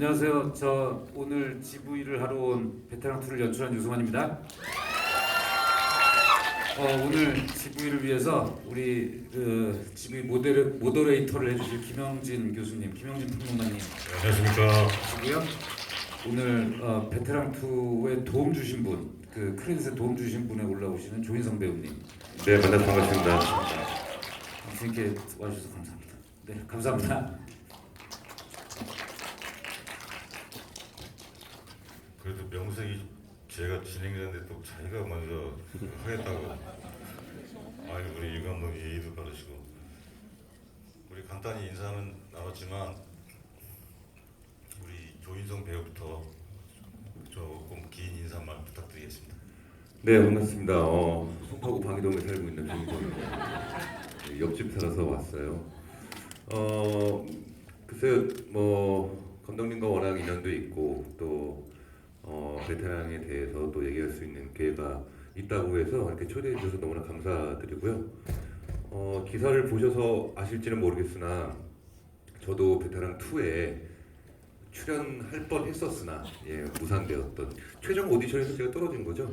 안녕하세요. 저 오늘 GV를 하러 온 베테랑 2를 연출한 유승환입니다. 오늘 GV를 위해서 우리 GV 모더레이터를 해주실 김영진 교수님, 김영진 평론가님 안녕하십니까. 시고요. 오늘 베테랑 2에 도움 주신 분, 그 크레딧에 도움 주신 분에 올라오시는 조인성 배우님. 네, 만나서 반갑습니다. 이렇게 와주셔서 감사합니다. 네, 감사합니다. 그래도 명색이 제가 진행자인데 또 자기가 먼저 하겠다고. 아니 우리 유 감독 예의도 바르시고 우리 간단히 인사는 나눴지만 우리 조인성 배우부터 조금 긴 인사말 부탁드리겠습니다. 네, 반갑습니다. 송파구 방이동에 살고 있는 조인성입니다. 네, 옆집 살아서 왔어요. 글쎄요, 감독님과 워낙 인연도 있고 또 베테랑에 대해서 또 얘기할 수 있는 기회가 있다고 해서 이렇게 초대해 주셔서 너무나 감사드리고요. 기사를 보셔서 아실지는 모르겠으나 저도 베테랑 2에 출연할 뻔 했었으나 무산되었던 최종 오디션에서 제가 떨어진 거죠.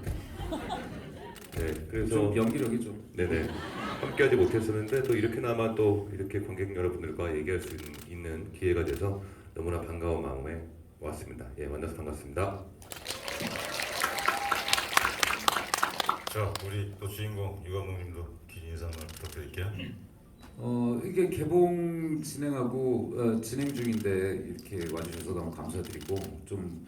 네, 그래서 좀 연기력이 좀. 네네 함께하지 못했었는데 또 이렇게나마 또 이렇게 관객 여러분들과 얘기할 수 있는 기회가 돼서 너무나 반가운 마음에 왔습니다. 만나서 반갑습니다. 자, 우리 또 주인공 유 감독님도 긴 인사말 부탁드릴게요. 이게 개봉 진행하고 진행 중인데 이렇게 와주셔서 너무 감사드리고 좀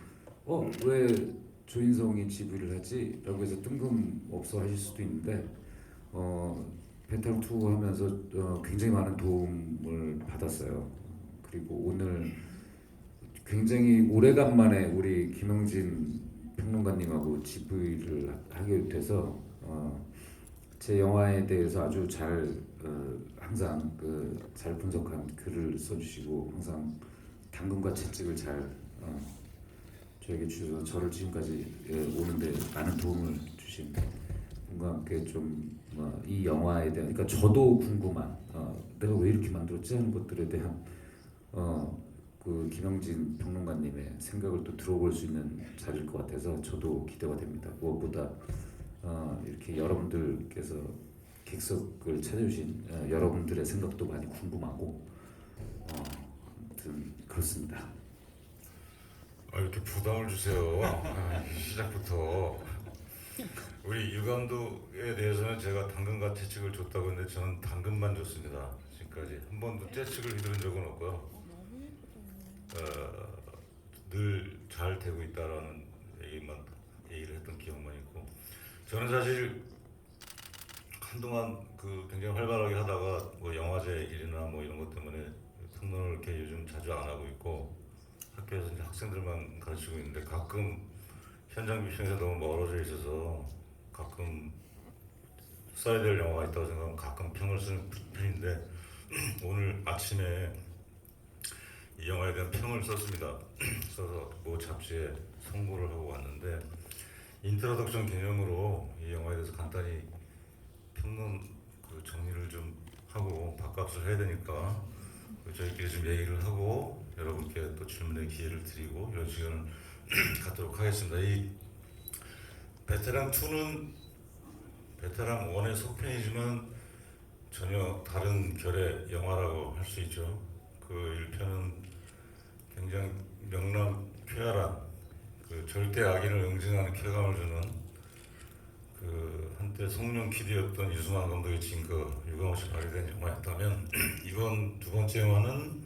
왜 조인성이 GV를 하지? 라고 해서 뜬금없어 하실 수도 있는데 베테랑 2 하면서 굉장히 많은 도움을 받았어요. 그리고 오늘 굉장히 오래간만에 우리 김영진 평론가님하고 GV를 하게 돼서 제 영화에 대해서 아주 잘 항상 잘 분석한 글을 써주시고 항상 당근과 채찍을 잘 저에게 주셔서 저를 지금까지 오는데 많은 도움을 주신 분과 함께 좀 이 영화에 대한, 그러니까 저도 궁금한 내가 왜 이렇게 만들었지 하는 것들에 대한 그 김영진 평론가님의 생각을 또 들어볼 수 있는 자리일 것 같아서 저도 기대가 됩니다. 무엇보다 이렇게 여러분들께서 객석을 찾아주신 여러분들의 생각도 많이 궁금하고 아무튼 그렇습니다. 이렇게 부담을 주세요. 시작부터 우리 유 감독에 대해서는 제가 당근과 채찍을 줬다고 했는데 저는 당근만 줬습니다. 지금까지 한 번도 채찍을 휘두른 적은 없고요. 늘 잘 되고 있다라는 얘기를 했던 기억만 있고, 저는 사실 한동안 굉장히 활발하게 하다가 영화제 일이나 이런 것 때문에 평론을 이렇게 요즘 자주 안 하고 있고 학교에서 이제 학생들만 가르치고 있는데 가끔 현장 비평에서 너무 멀어져 있어서 가끔 써야 될 영화가 있다고 생각하면 가끔 평을 쓰는 편인데 오늘 아침에 이 영화에 대한 평을 썼습니다. 써서 잡지에 송고를 하고 왔는데 인트로덕션 개념으로 이 영화에 대해서 간단히 평론 정리를 좀 하고 밥값을 해야 되니까 저희끼리 좀 얘기를 하고 여러분께 또 질문의 기회를 드리고 이런 시간을 갖도록 하겠습니다. 이 베테랑 2는 베테랑 1의 속편이지만 전혀 다른 결의 영화라고 할 수 있죠. 그 1편은 굉장히 명랑쾌활한 절대 악인을 응징하는 쾌감을 주는 한때 송룡 키드였던 유승환 감독의 진거 유감없이 발휘된 영화였다면 이번 두 번째 영화는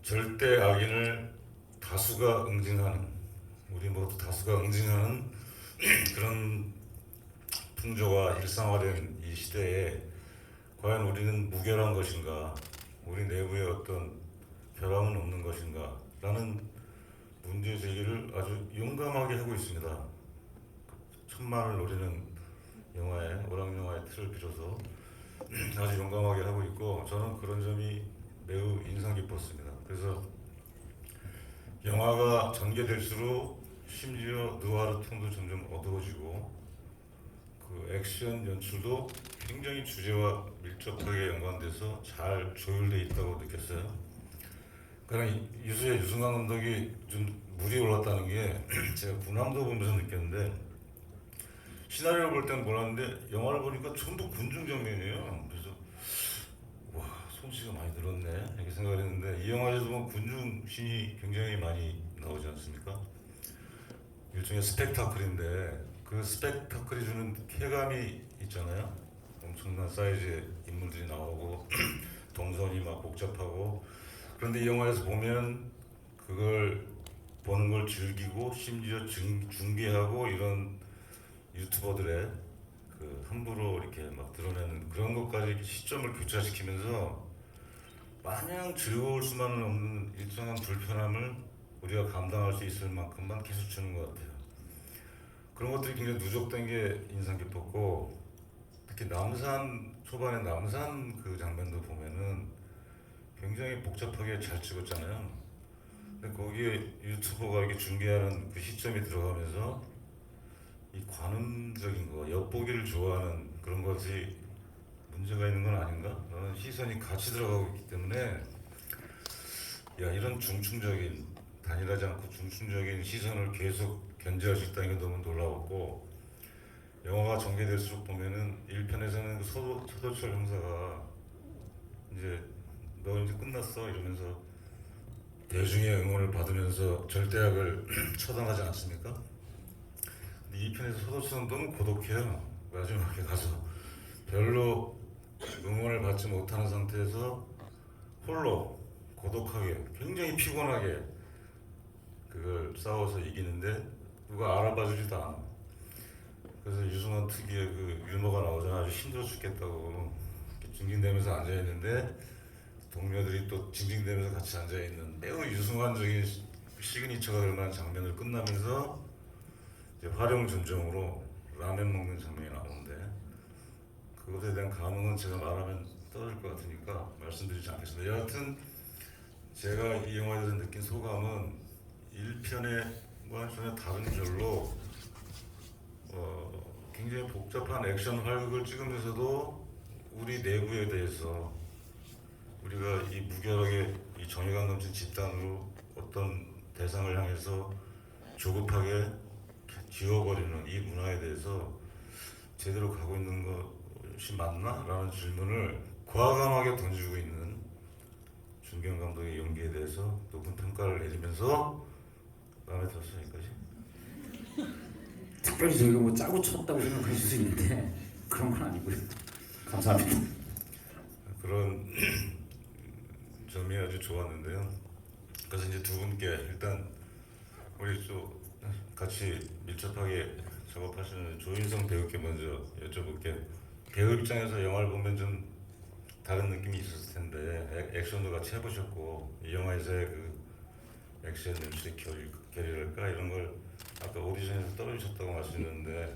절대 악인을 다수가 응징하는, 우리 모두 다수가 응징하는 그런 풍조가 일상화된 이 시대에 과연 우리는 무결한 것인가, 우리 내부에 어떤 결함은 없는 것인가 라는 문제 제기를 아주 용감하게 하고 있습니다. 천만을 노리는 영화의 오락영화의 틀을 빌어서 아주 용감하게 하고 있고 저는 그런 점이 매우 인상 깊었습니다. 그래서 영화가 전개될수록 심지어 느와르 톤도 점점 어두워지고 액션 연출도 굉장히 주제와 밀접하게 연관돼서 잘 조율되어 있다고 느꼈어요. 그런 유수의 유승환 감독이 좀 물이 올랐다는 게 제가 군함도 보면서 느꼈는데 시나리오를 볼 때는 몰랐는데 영화를 보니까 전부 군중 장면이에요. 그래서 와 솜씨가 많이 늘었네 이렇게 생각을 했는데 이 영화에서 보면 군중 씬이 굉장히 많이 나오지 않습니까? 일종의 스펙타클인데 그 스펙타클이 주는 쾌감이 있잖아요. 엄청난 사이즈의 인물들이 나오고 동선이 막 복잡하고 그런데 이 영화에서 보면 그걸 보는 걸 즐기고 심지어 중계하고 이런 유튜버들의 그 함부로 이렇게 막 드러내는 그런 것까지 시점을 교차시키면서 마냥 즐거울 수만은 없는 일정한 불편함을 우리가 감당할 수 있을 만큼만 계속 주는 것 같아요. 그런 것들이 굉장히 누적된 게 인상 깊었고 특히 남산 초반에 남산 그 장면도 보면은 굉장히 복잡하게 잘 찍었잖아요. 근데 거기에 유튜버가 이렇게 중계하는 그 시점이 들어가면서 이 관음적인 거, 엿보기를 좋아하는 그런 것이 문제가 있는 건 아닌가? 라는 시선이 같이 들어가고 있기 때문에 야 이런 중충적인 단일하지 않고 중충적인 시선을 계속 견제할 수 있다는 게 너무 놀라웠고 영화가 전개될수록 보면은 1편에서는 그 서도철 형사가 이제 너 이제 끝났어 이러면서 대중의 응원을 받으면서 절대악을 처단하지 않습니까? 근데 2편에서 서도철은 너무 고독해요. 마지막에 가서 별로 응원을 받지 못하는 상태에서 홀로 고독하게 굉장히 피곤하게 그걸 싸워서 이기는데 누가 알아봐주지도 않아. 그래서 유승환 특유의 그 유머가 나오잖아. 아주 힘들어 죽겠다고 징징대면서 앉아있는데 동료들이 또 징징대면서 같이 앉아있는 매우 유승환적인 시그니처가 될 만한 장면을 끝나면서 이제 활용전정으로 라면 먹는 장면이 나오는데 그것에 대한 감흥은 제가 말하면 떨어질 것 같으니까 말씀드리지 않겠습니다. 여하튼 제가 이 영화에 대해서 느낀 소감은 1편과는 전혀 다른 결로 굉장히 복잡한 액션 활극을 찍으면서도 우리 내부에 대해서 우리가 이 무결하게 이 정의감 넘친 집단으로 어떤 대상을 향해서 조급하게 지워버리는 이 문화에 대해서 제대로 가고 있는 것이 맞나? 라는 질문을 과감하게 던지고 있는 준경 감독의 연기에 대해서 높은 평가를 내리면서 마음에 들었어요. 여기까지. 특별히 저희가 뭐 짜고 쳤다고 생각하실 수 있는데 그런 건 아니고요. 감사합니다. 그런 점이 아주 좋았는데요. 그래서 이제 두 분께 일단 우리 또 같이 밀접하게 작업하시는 조인성 배우께 먼저 여쭤볼게요. 배우 입장에서 영화를 보면 좀 다른 느낌이 있었을 텐데 액션도 같이 해보셨고 이 영화에서의 그 액션 연출의 결이랄까 이런 걸 아까 오디션에서 떨어지셨다고 말씀하셨는데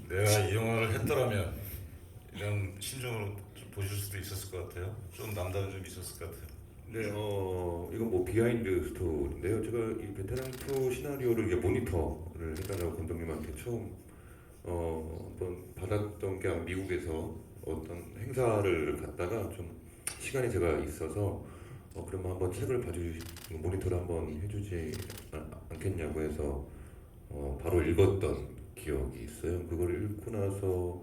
내가 이 영화를 했더라면 이런 심정으로 좀 보실 수도 있었을 것 같아요. 좀 남다른 점이 있었을 것 같아요. 네, 이건 뭐 비하인드 스토리인데요. 제가 이 베테랑 2 시나리오를 이제 모니터를 해달라고 감독님한테 처음 한번 받았던 게 미국에서 어떤 행사를 갔다가 좀 시간이 제가 있어서 그러면 한번 책을 모니터를 한번 해주지 않겠냐고 해서 바로 읽었던 기억이 있어요. 그걸 읽고 나서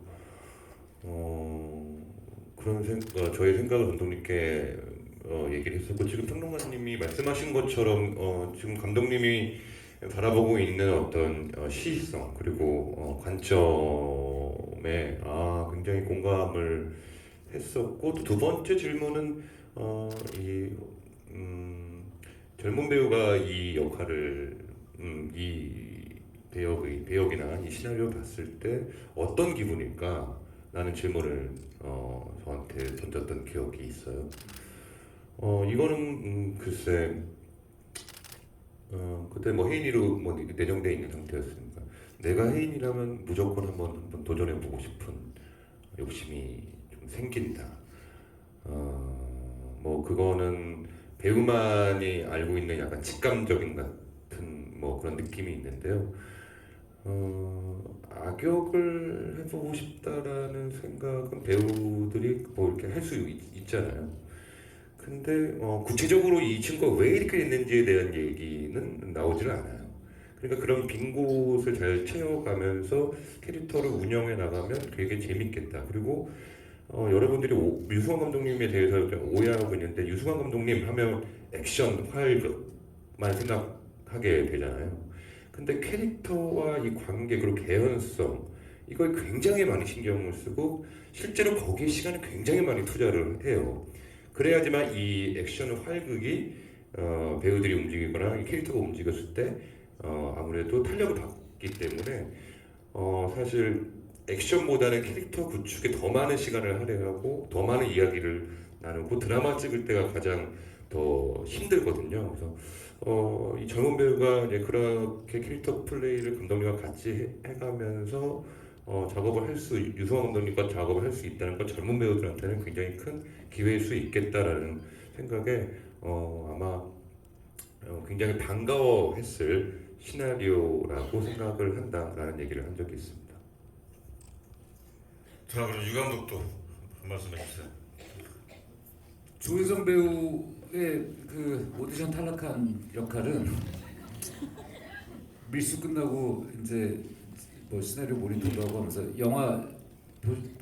저의 생각을 감독님께 얘기를 했었고 지금 평론가님이 말씀하신 것처럼 지금 감독님이 바라보고 있는 어떤 시의성 그리고 관점에 굉장히 공감을 했었고 또 두 번째 질문은 젊은 배우가 이 역할을 이 배역이나 이 시나리오를 봤을 때 어떤 기분일까? 라는 질문을 저한테 던졌던 기억이 있어요. 이거는 글쎄 그때 뭐 혜인이로 뭐 내정돼 있는 상태였으니까 내가 혜인이라면 무조건 한번 도전해보고 싶은 욕심이 좀 생긴다. 뭐 그거는 배우만이 알고 있는 약간 직감적인 같은 뭐 그런 느낌이 있는데요. 악역을 해보고 싶다라는 생각은 배우들이 뭐 이렇게 할 수 있잖아요. 근데 구체적으로 이 친구가 왜 이렇게 됐는지에 대한 얘기는 나오지는 않아요. 그러니까 그런 빈 곳을 잘 채워가면서 캐릭터를 운영해 나가면 되게 재밌겠다. 그리고 여러분들이 유승환 감독님에 대해서 오해하고 있는데 유승환 감독님 하면 액션, 활극만 생각하게 되잖아요. 근데 캐릭터와 이 관계 그리고 개연성 이걸 굉장히 많이 신경을 쓰고 실제로 거기에 시간을 굉장히 많이 투자를 해요. 그래야지만 이 액션 활극이 배우들이 움직이거나 이 캐릭터가 움직였을 때 아무래도 탄력을 받기 때문에 사실 액션보다는 캐릭터 구축에 더 많은 시간을 할애하고 더 많은 이야기를 나누고 드라마 찍을 때가 가장 더 힘들거든요. 그래서 이 젊은 배우가 이제 그렇게 캐릭터 플레이를 감독님과 같이 해가면서 작업을 유승환 감독님과 작업을 할 수 있다는 건 젊은 배우들한테는 굉장히 큰 기회일 수 있겠다라는 생각에 아마 굉장히 반가워했을 시나리오라고 생각을 한다라는 얘기를 한 적이 있습니다. 자, 그럼 유 감독도 한 말씀 해주세요. 조인성 배우의 그 오디션 탈락한 역할은 밀수 끝나고 이제 뭐 시나리오 모니터도 하고 하면서 영화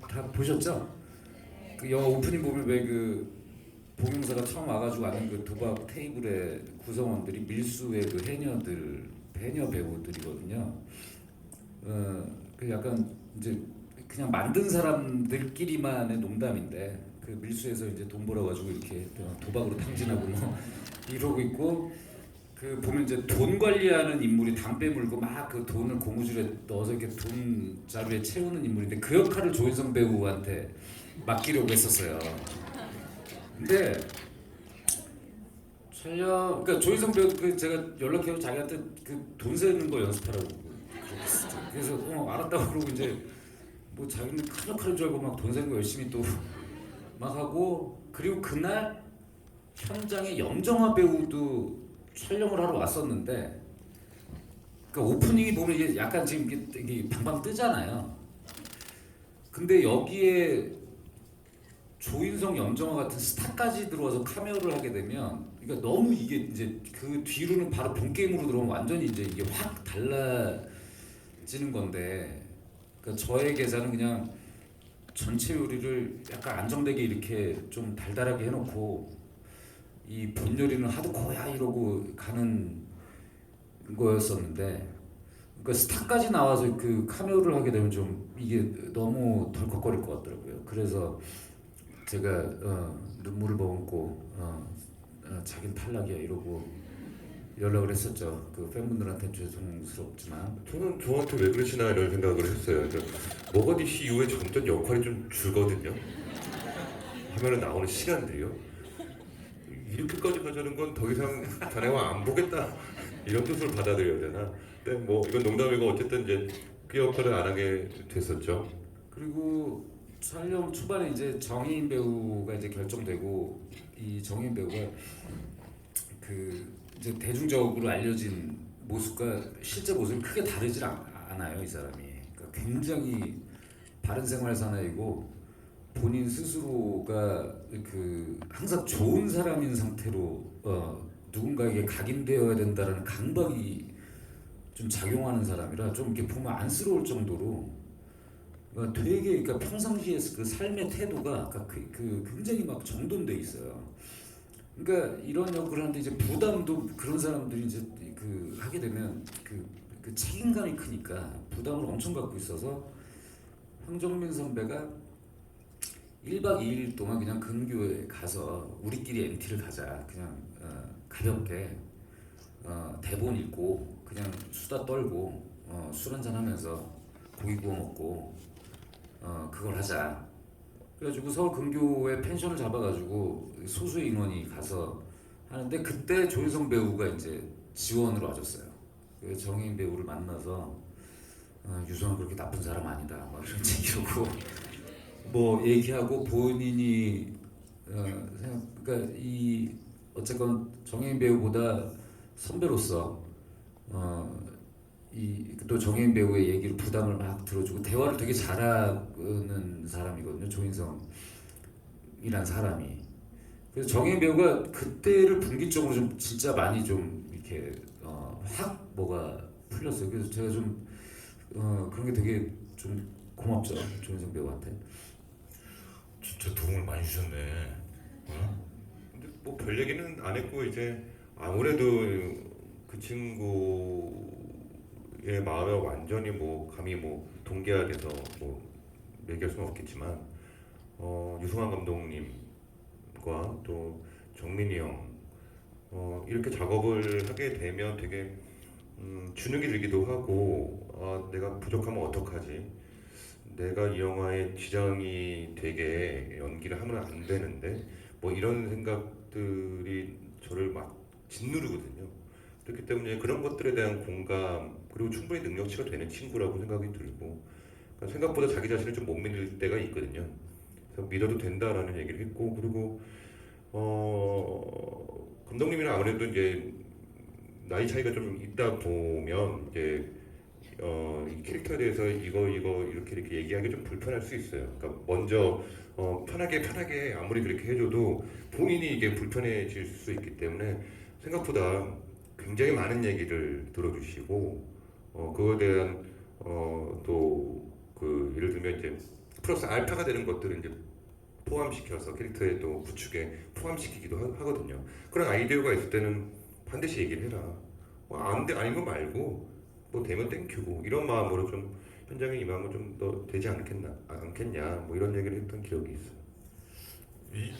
다 보셨죠? 그 영화 오프닝 보면 왜 그 봉영사가 처음 와가지고 아는 그 도박 테이블의 구성원들이 밀수의 그 해녀 배우들이거든요. 그 약간 이제 그냥 만든 사람들끼리만의 농담인데 그 밀수에서 이제 돈 벌어가지고 이렇게 도박으로 탕진하고 뭐 이러고 있고 그 보면 이제 돈 관리하는 인물이 담배 물고 막 그 돈을 고무줄에 넣어서 이렇게 돈 자루에 채우는 인물인데 그 역할을 조인성 배우한테 맡기려고 했었어요. 근데 그러니까 조인성 배우 그 제가 연락해서 자기한테 그 돈 세는 거 연습하라고 그랬었죠. 그래서 알았다고 그러고 이제 뭐 자기는 큰 역할인 줄 알고 막 돈 세는 거 열심히 또 막 하고 그리고 그날 현장에 염정아 배우도 촬영을 하러 왔었는데 그러니까 오프닝이 보면 이게 약간 지금 이게 방방 뜨잖아요. 근데 여기에 조인성, 염정아 같은 스타까지 들어와서 카메오를 하게 되면 그러니까 너무 이게 이제 그 뒤로는 바로 본 게임으로 들어오면 완전히 이제 이게 확 달라지는 건데 그러니까 저의 계산은 그냥 전체 요리를 약간 안정되게 이렇게 좀 달달하게 해놓고 이 본 요리는 하드코어야 이러고 가는 거였었는데 그러니까 스타까지 나와서 그 카메오를 하게 되면 좀 이게 너무 덜컥거릴 것 같더라고요. 그래서 제가 눈물을 머금고 자긴 탈락이야 이러고 연락을 했었죠. 그 팬분들한테 죄송스럽지만 저는 저한테 왜 그러시나 이런 생각을 했어요. 그러니까 머거디시 이후에 점점 역할이 좀 줄거든요. 화면에 나오는 시간들이요. 이렇게까지 가자는 건 더 이상 자네와 안 보겠다 이런 뜻으로 받아들여야 되나? 근데 뭐 이건 농담이고 어쨌든 이제 그 역할을 안 하게 됐었죠. 그리고 촬영 초반에 이제 정혜인 배우가 이제 결정되고 이 정혜인 배우가 그 이제 대중적으로 알려진 모습과 실제 모습이 크게 다르질 않아요 이 사람이. 그러니까 굉장히 바른 생활 사나이고 본인 스스로가 그 항상 좋은 사람인 상태로 누군가에게 각인되어야 된다라는 강박이 좀 작용하는 사람이라 좀 이렇게 보면 안쓰러울 정도로 그러니까 되게 그러니까 평상시에 그 삶의 태도가 그러니까 그 굉장히 막 정돈돼 있어요. 그러니까 이런 역을 하는데 이제 부담도 그런 사람들이 이제 그 하게 되면 그 책임감이 크니까 부담을 엄청 갖고 있어서 황정민 선배가 1박 2일 동안 그냥 근교에 가서 우리끼리 MT를 가자 그냥 가볍게 대본 읽고 그냥 수다 떨고 술 한잔 하면서 고기 구워 먹고 그걸 하자. 그래가지고 서울 근교에 펜션을 잡아가지고 소수의 인원이 가서 하는데 그때 조인성 배우가 이제 지원으로 와줬어요. 그래서 정혜인 배우를 만나서 유성은 그렇게 나쁜 사람 아니다 막 이런 얘기하고 뭐 얘기하고 본인이 그러니까 이 어쨌건 정혜인 배우보다 선배로서 이 또 정혜인 배우의 얘기를 부담을 막 들어주고 대화를 되게 잘하는 사람이거든요. 조인성이란 사람이. 그래서 정혜인 배우가 그때를 분기점으로 좀 진짜 많이 좀 이렇게 확 뭐가 풀렸어요. 그래서 제가 좀 그런 게 되게 좀 고맙죠, 조인성 배우한테. 진짜 도움을 많이 주셨네. 어? 근데 뭐 별 얘기는 안 했고 이제 아무래도 그 친구의 마음에 완전히 뭐 감히 뭐 동기화돼서 뭐 얘기할 수는 없겠지만 유승환 감독님과 또 정민이 형 이렇게 작업을 하게 되면 되게 주눅이 들기도 하고 내가 부족하면 어떡하지? 내가 이 영화에 지정이 되게 연기를 하면 안 되는데 뭐 이런 생각들이 저를 막 짓누르거든요. 그렇기 때문에 그런 것들에 대한 공감 그리고 충분히 능력치가 되는 친구라고 생각이 들고 그러니까 생각보다 자기 자신을 좀 못 믿을 때가 있거든요. 그래서 믿어도 된다라는 얘기를 했고 그리고 감독님이랑 아무래도 이제 나이 차이가 좀 있다 보면 이제 이 캐릭터에 대해서 이거 이렇게 얘기하기 좀 불편할 수 있어요. 그러니까 먼저 편하게 아무리 그렇게 해줘도 본인이 이게 불편해질 수 있기 때문에 생각보다 굉장히 많은 얘기를 들어주시고 그거에 대한 또 그 예를 들면 이제 플러스 알파가 되는 것들을 이제 포함시켜서 캐릭터에 또 구축에 포함시키기도 하거든요. 그런 아이디어가 있을 때는 반드시 얘기를 해라. 안 돼, 아닌 거 말고 뭐 되면 땡큐고 이런 마음으로 좀 현장에 임하면 좀 더 되지 않겠냐 뭐 이런 얘기를 했던 기억이 있어요.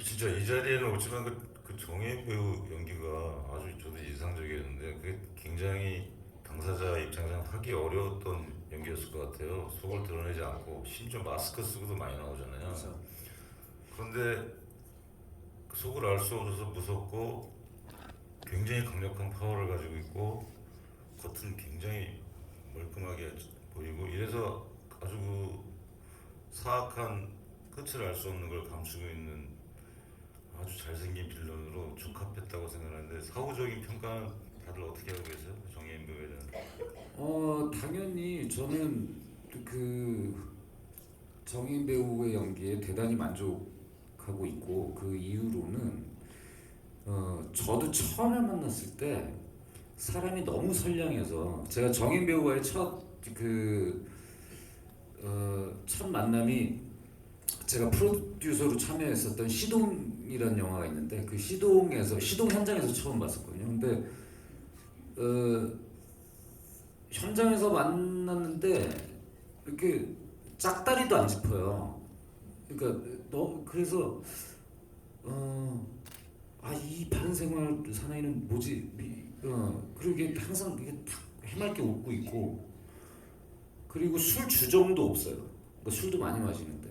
진짜 이 자리에는 없지만 그 정혜인 배우 연기가 아주 저도 인상적이었는데 그게 굉장히 당사자 입장에서 하기 어려웠던 연기였을 것 같아요. 속을 드러내지 않고 심지어 마스크 쓰고도 많이 나오잖아요. 그렇죠. 그런데 그 속을 알 수 없어서 무섭고 굉장히 강력한 파워를 가지고 있고 겉은 굉장히 멀끔하게 보이고 이래서 아주 그 사악한 끝을 알 수 없는 걸 감추고 있는 아주 잘생긴 빌런으로 적합했다고 생각하는데 사후적인 평가는 다들 어떻게 하고 계세요? 정혜인 배우에 대한. 당연히 저는 그 정인 배우의 연기에 대단히 만족하고 있고 그 이후로는 저도 처음에 만났을 때 사람이 너무 선량해서 제가 정인 배우와의 첫 만남이 제가 프로듀서로 참여했었던 시동이라는 영화가 있는데 그 시동 현장에서 처음 봤었거든요. 근데 현장에서 만났는데 이렇게 짝다리도 안 짚어요. 그러니까 그래서 이 바른 생활 사나이는 뭐지? 그리고 이게 항상 이게 탁 해맑게 웃고 있고 그리고 술 주정도 없어요. 그러니까 술도 많이 마시는데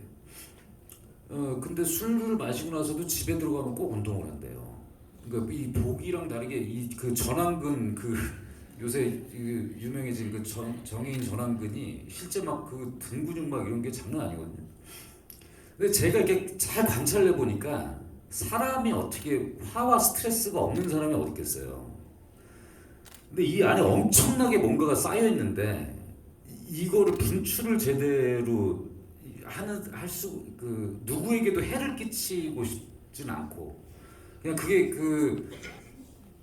근데 술을 마시고 나서도 집에 들어가면 꼭 운동을 한대요. 그러니까 이 보기랑 다르게 이 그 전완근 요새 유명해진 그 정해인 전완근이 실제 막 그 등 근육 막 이런 게 장난 아니거든요. 근데 제가 이렇게 잘 관찰해 보니까 사람이 어떻게 화와 스트레스가 없는 사람이 어디 있겠어요. 근데 이 안에 엄청나게 뭔가가 쌓여 있는데 이거를 분출을 제대로 누구에게도 해를 끼치고 싶진 않고 그냥 그게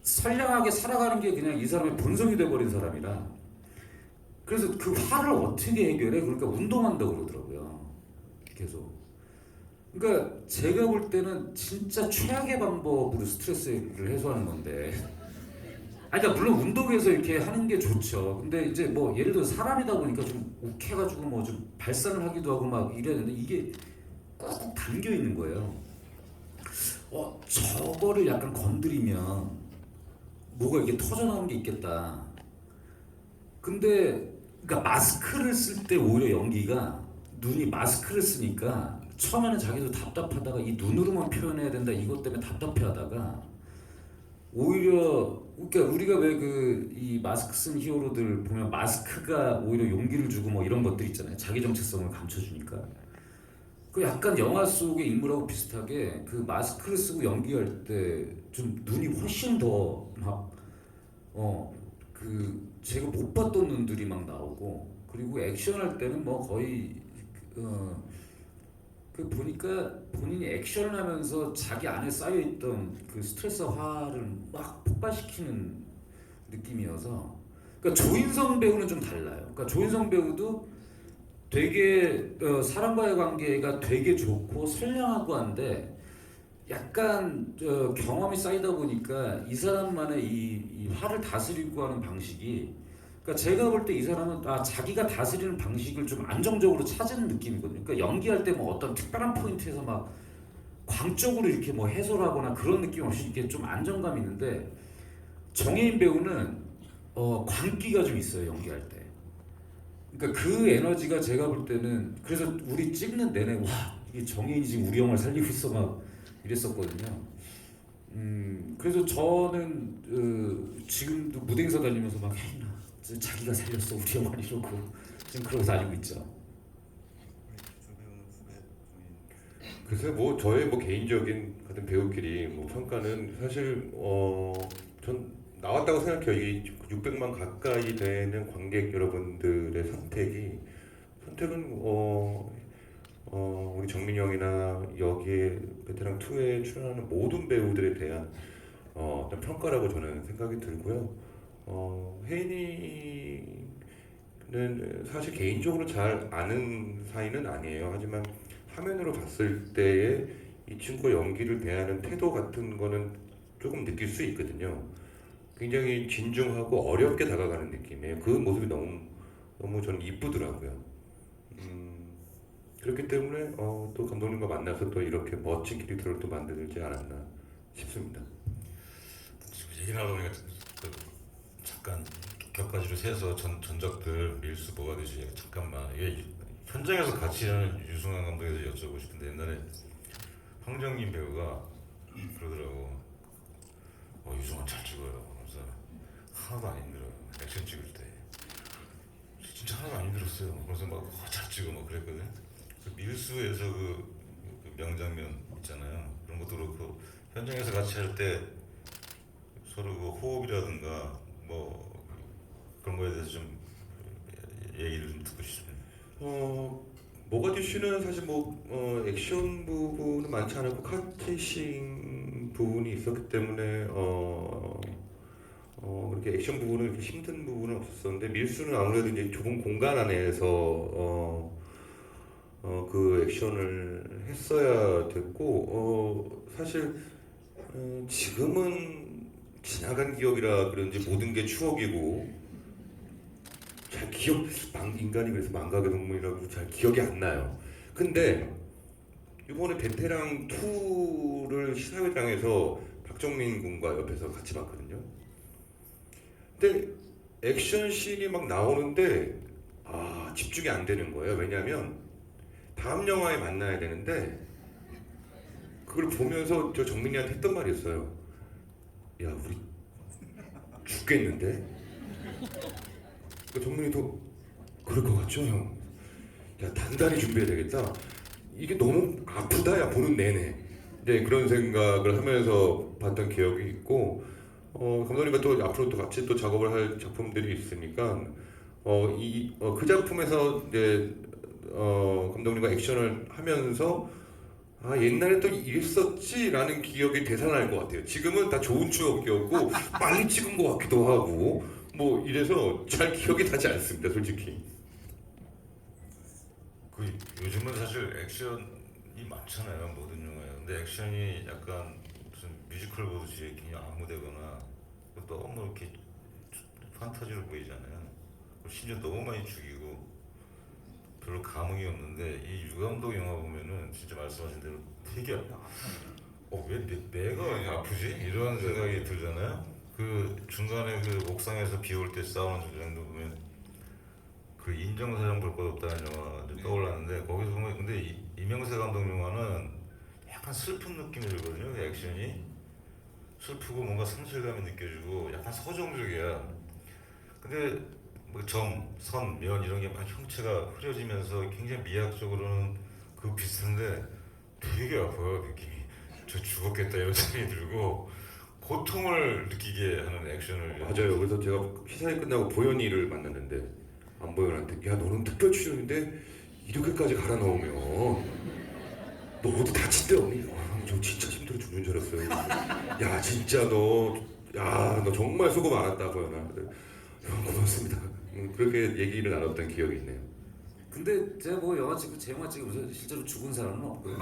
선량하게 살아가는 게 그냥 이 사람의 본성이 돼버린 사람이라 그래서 그 화를 어떻게 해결해? 그러니까 운동한다고 그러더라고요. 계속. 그러니까 제가 볼 때는 진짜 최악의 방법으로 스트레스를 해소하는 건데 그러니까 물론 운동에서 이렇게 하는 게 좋죠. 근데 이제 뭐 예를 들어 사람이다 보니까 좀 욱해가지고 뭐 좀 발산을 하기도 하고 막 이래야 되는데 이게 꾹꾹 담겨 있는 거예요. 저거를 약간 건드리면 뭐가 이게 터져나오는 게 있겠다. 근데 그러니까 마스크를 쓸 때 오히려 연기가 눈이 마스크를 쓰니까 처음에는 자기도 답답하다가 이 눈으로만 표현해야 된다 이것 때문에 답답해하다가 오히려 그러니까 우리가 왜 이 마스크 쓴 히어로들 보면 마스크가 오히려 용기를 주고 뭐 이런 것들 있잖아요. 자기 정체성을 감춰주니까. 그 약간 영화 속의 인물하고 비슷하게 그 마스크를 쓰고 연기할 때 좀 눈이 훨씬 더 제가 못 봤던 눈들이 막 나오고 그리고 액션할 때는 뭐 거의 그 보니까 본인이 액션을 하면서 자기 안에 쌓여 있던 그 스트레스 화를 막 폭발시키는 느낌이어서 그러니까 조인성 배우는 좀 달라요. 그러니까 조인성 배우도 되게 사람과의 관계가 되게 좋고 선량하고 한데 약간 경험이 쌓이다 보니까 이 사람만의 이 화를 다스리고 하는 방식이 그러니까 제가 볼 때 이 사람은 자기가 다스리는 방식을 좀 안정적으로 찾은 느낌이거든요. 그러니까 연기할 때 뭐 어떤 특별한 포인트에서 막 광적으로 이렇게 뭐 해소를 하거나 그런 느낌 없이 이렇게 좀 안정감 있는데 정혜인 배우는 광기가 좀 있어요 연기할 때. 그러니까 그 에너지가 제가 볼 때는 그래서 우리 찍는 내내 와 이게 정혜인이 지금 우리 영화를 살리고 있어 막 이랬었거든요. 그래서 저는 지금도 무대 행사 다니면서 막 혜인아 자기가 살렸어 우리 영화 이러고 지금 그러고 다니고 있죠. 글쎄 뭐 저의 뭐 개인적인 같은 배우끼리 뭐 평가는 사실 전 나왔다고 생각해요. 이 600만 가까이 되는 관객 여러분들의 선택은 우리 정민이 형이나 여기에 베테랑 2에 출연하는 모든 배우들에 대한 어떤 평가라고 저는 생각이 들고요. 혜인이는 사실 개인적으로 잘 아는 사이는 아니에요. 하지만 화면으로 봤을 때의 이 친구 연기를 대하는 태도 같은 거는 조금 느낄 수 있거든요. 굉장히 진중하고 어렵게 다가가는 느낌이에요. 그 모습이 너무 저는 이쁘더라고요. 그렇기 때문에 또 감독님과 만나서 또 이렇게 멋진 캐릭터를 또 만들지 않았나 싶습니다. 지금 얘기 나오니까 잠깐 격가지로 세서 전작들 밀수 뭐가 되지 잠깐만 이게 현장에서 같이 일하는 유승환 감독에서 여쭤보고 싶은데 옛날에 황정민 배우가 그러더라고. 유승환 잘 찍어요. 그래서 하나도 안 힘들어요. 액션 찍을 때 진짜 하나도 안 힘들었어요. 그래서 막 잘 찍어 막 그랬거든. 그 밀수에서 그 명장면 있잖아요. 그런 것도 그렇고 현장에서 같이 할 때 서로 그 호흡이라든가 뭐 그런 거에 대해서 좀 얘기를 좀 듣고 싶습니다. 모가디슈는 사실 액션 부분은 많지 않았고 카트싱 부분이 있었기 때문에 그렇게 액션 부분은 이렇게 힘든 부분은 없었었는데 밀수는 아무래도 이제 좁은 공간 안에서 그 액션을 했어야 됐고 사실 지금은 지나간 기억이라 그런지 모든 게 추억이고 잘 인간이 그래서 망각의 동물이라고 잘 기억이 안 나요. 근데 이번에 베테랑 2를 시사회장에서 박정민 군과 옆에서 같이 봤거든요. 근데 액션 씬이 막 나오는데 집중이 안 되는 거예요. 왜냐하면 다음 영화에 만나야 되는데 그걸 보면서 저 정민이한테 했던 말이 있어요. 야 우리 죽겠는데? 정민이도 그럴 것 같죠 형? 야 단단히 준비해야 되겠다. 이게 너무 아프다 야 보는 내내. 네 그런 생각을 하면서 봤던 기억이 있고 감독님과 또 앞으로 또 같이 또 작업을 할 작품들이 있으니까 그 작품에서 이제 감독님과 액션을 하면서 옛날에 또 이랬었지라는 기억이 되살아날 것 같아요. 지금은 다 좋은 추억이었고 빨리 찍은 것 같기도 하고 뭐 이래서 잘 기억이 나지 않습니다, 솔직히. 그 요즘은 사실 액션이 많잖아요 모든 영화에. 근데 액션이 약간 무슨 뮤지컬 보듯이 그냥 아무데거나 너무 이렇게 판타지로 보이잖아요. 심지어 너무 많이 죽이고 별로 감흥이 없는데 이 유감독 영화 보면은 진짜 말씀하신 대로 되게 왜 내가 아프지? 이런 생각이 들잖아요. 그 중간에 그 옥상에서 비 올 때 싸우는 장면도 보면 그 인정사정 볼 것 없다는 영화 떠올랐는데 거기서 보면 근데 이명세 감독 영화는 약간 슬픈 느낌이 들거든요. 그 액션이 슬프고 뭔가 상실감이 느껴지고 약간 서정적이야. 근데 뭐 점, 선, 면 이런 게 막 형체가 흐려지면서 굉장히 미학적으로는 그 비슷한데 되게 아파요 느낌이. 저 죽었겠다 이런 생각이 들고 고통을 느끼게 하는 액션을. 맞아요. 그래서 제가 시사회 끝나고 보현이를 만났는데 안보현한테 야 너는 특별 출연인데 이렇게까지 갈아 넣으면 너 어디 다친데 언니? 저 진짜 힘들어 죽는 줄 알았어요. 야 진짜 너 정말 수고 많았다고 연아. 형 고맙습니다. 그렇게 얘기를 나눴던 기억이 있네요. 근데 제가 뭐 영화 찍고 제 영화 찍으면서 실제로 죽은 사람은 없고요.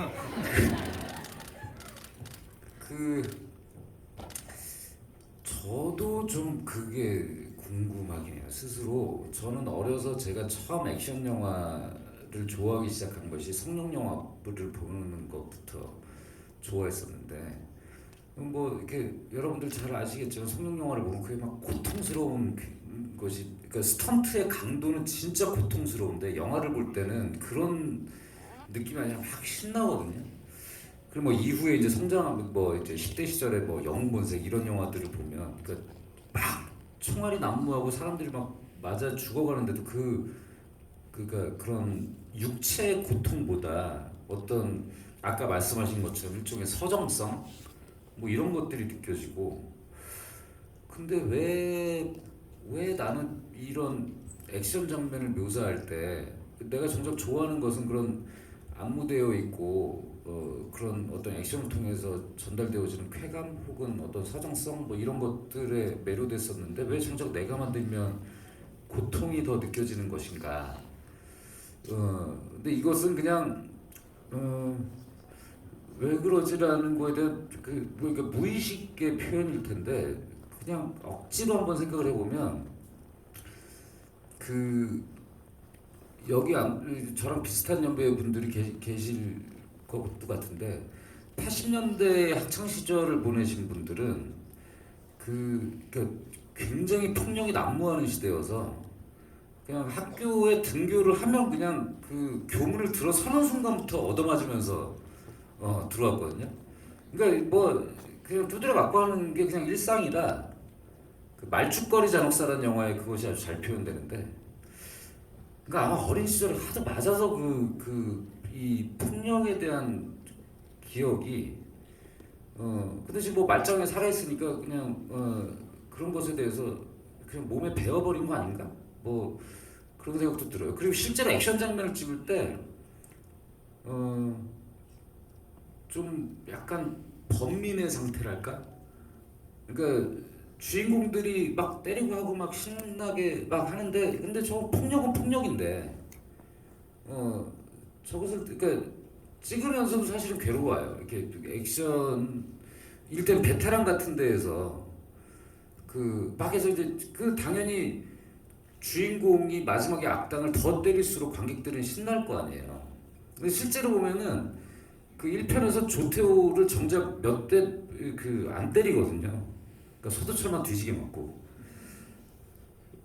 그 저도 좀 그게 궁금하긴 해요. 스스로 저는 어려서 제가 처음 액션 영화를 좋아하기 시작한 것이 성룡 영화를 보는 것부터 좋아했었는데 뭐 이렇게 여러분들 잘 아시겠지만 성룡 영화를 보면 그게 막 고통스러운 것이 그러니까 스턴트의 강도는 진짜 고통스러운데 영화를 볼 때는 그런 느낌이 아니라 막 신나거든요. 그리고 뭐 이후에 이제 성장하고 뭐 이제 10대 시절에 뭐 영웅본색 이런 영화들을 보면 그러니까 막 총알이 난무하고 사람들이 막 맞아 죽어가는데도 그러니까 그런 육체의 고통보다 어떤 아까 말씀하신 것처럼 일종의 서정성 뭐 이런 것들이 느껴지고 근데 왜 나는 이런 액션 장면을 묘사할 때 내가 정작 좋아하는 것은 그런 안무되어 있고 그런 어떤 액션을 통해서 전달되어지는 쾌감 혹은 어떤 서정성 뭐 이런 것들에 매료됐었는데 왜 정작 내가 만들면 고통이 더 느껴지는 것인가? 근데 이것은 그냥 왜 그러지라는 거에 대한 뭐 그러니까 무의식의 표현일 텐데 그냥 억지로 한번 생각을 해보면 그 여기 저랑 비슷한 연배의 분들이 계실 것도 같은데 80년대 학창 시절을 보내신 분들은 그러니까 굉장히 폭력이 난무하는 시대여서 그냥 학교에 등교를 하면 그냥 그 교문을 들어서는 순간부터 얻어맞으면서 들어왔거든요. 그러니까 뭐 그냥 두드려 맞고 하는 게 그냥 일상이라 그 말죽거리 잔혹사라는 영화에 그것이 아주 잘 표현되는데 그러니까 아마 어린 시절에 하도 맞아서 이 폭력에 대한 기억이 근데 지금 뭐 말짱에 살아있으니까 그냥 그런 것에 대해서 그냥 몸에 배어버린 거 아닌가? 뭐 그런 생각도 들어요. 그리고 실제로 액션 장면을 찍을 때 좀 약간 번민의 상태랄까? 그러니까 주인공들이 막 때리고 하고 막 신나게 막 하는데 근데 저 폭력은 폭력인데 저것을 그러니까 찍으면서도 사실은 괴로워요. 이렇게 액션 일단 베테랑 같은 데에서 막 해서 이제 당연히 주인공이 마지막에 악당을 더 때릴수록 관객들은 신날 거 아니에요. 근데 실제로 보면은 그 1편에서 조태호를 정작 몇 대 안 때리거든요. 그러니까 소도철만 뒤지게 맞고.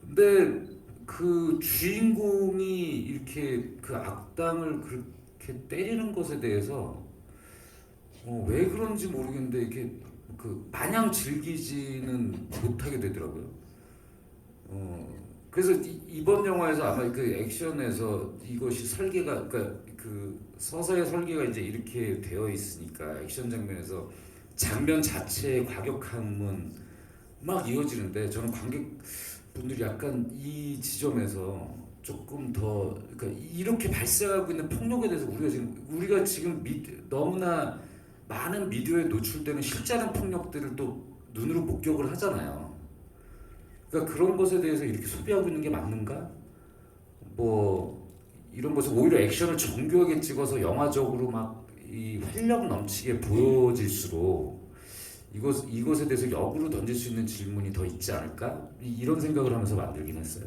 근데 그 주인공이 이렇게 그 악당을 그렇게 때리는 것에 대해서 왜 그런지 모르겠는데 이렇게 마냥 즐기지는 못하게 되더라고요. 그래서 이번 영화에서 아마 그 액션에서 이것이 설계가 그러니까 그 서사의 설계가 이제 이렇게 되어 있으니까 액션 장면에서 장면 자체의 과격함은 막 이어지는데 저는 관객분들이 약간 이 지점에서 조금 더 그러니까 이렇게 발생하고 있는 폭력에 대해서 우리가 지금 너무나 많은 미디어에 노출되는 실제는 폭력들을 또 눈으로 목격을 하잖아요. 그러니까 그런 것에 대해서 이렇게 소비하고 있는 게 맞는가? 뭐 이런 것을 오히려 액션을 정교하게 찍어서 영화적으로 막 이 활력 넘치게 보여질수록 이것에 대해서 역으로 던질 수 있는 질문이 더 있지 않을까? 이런 생각을 하면서 만들긴 했어요.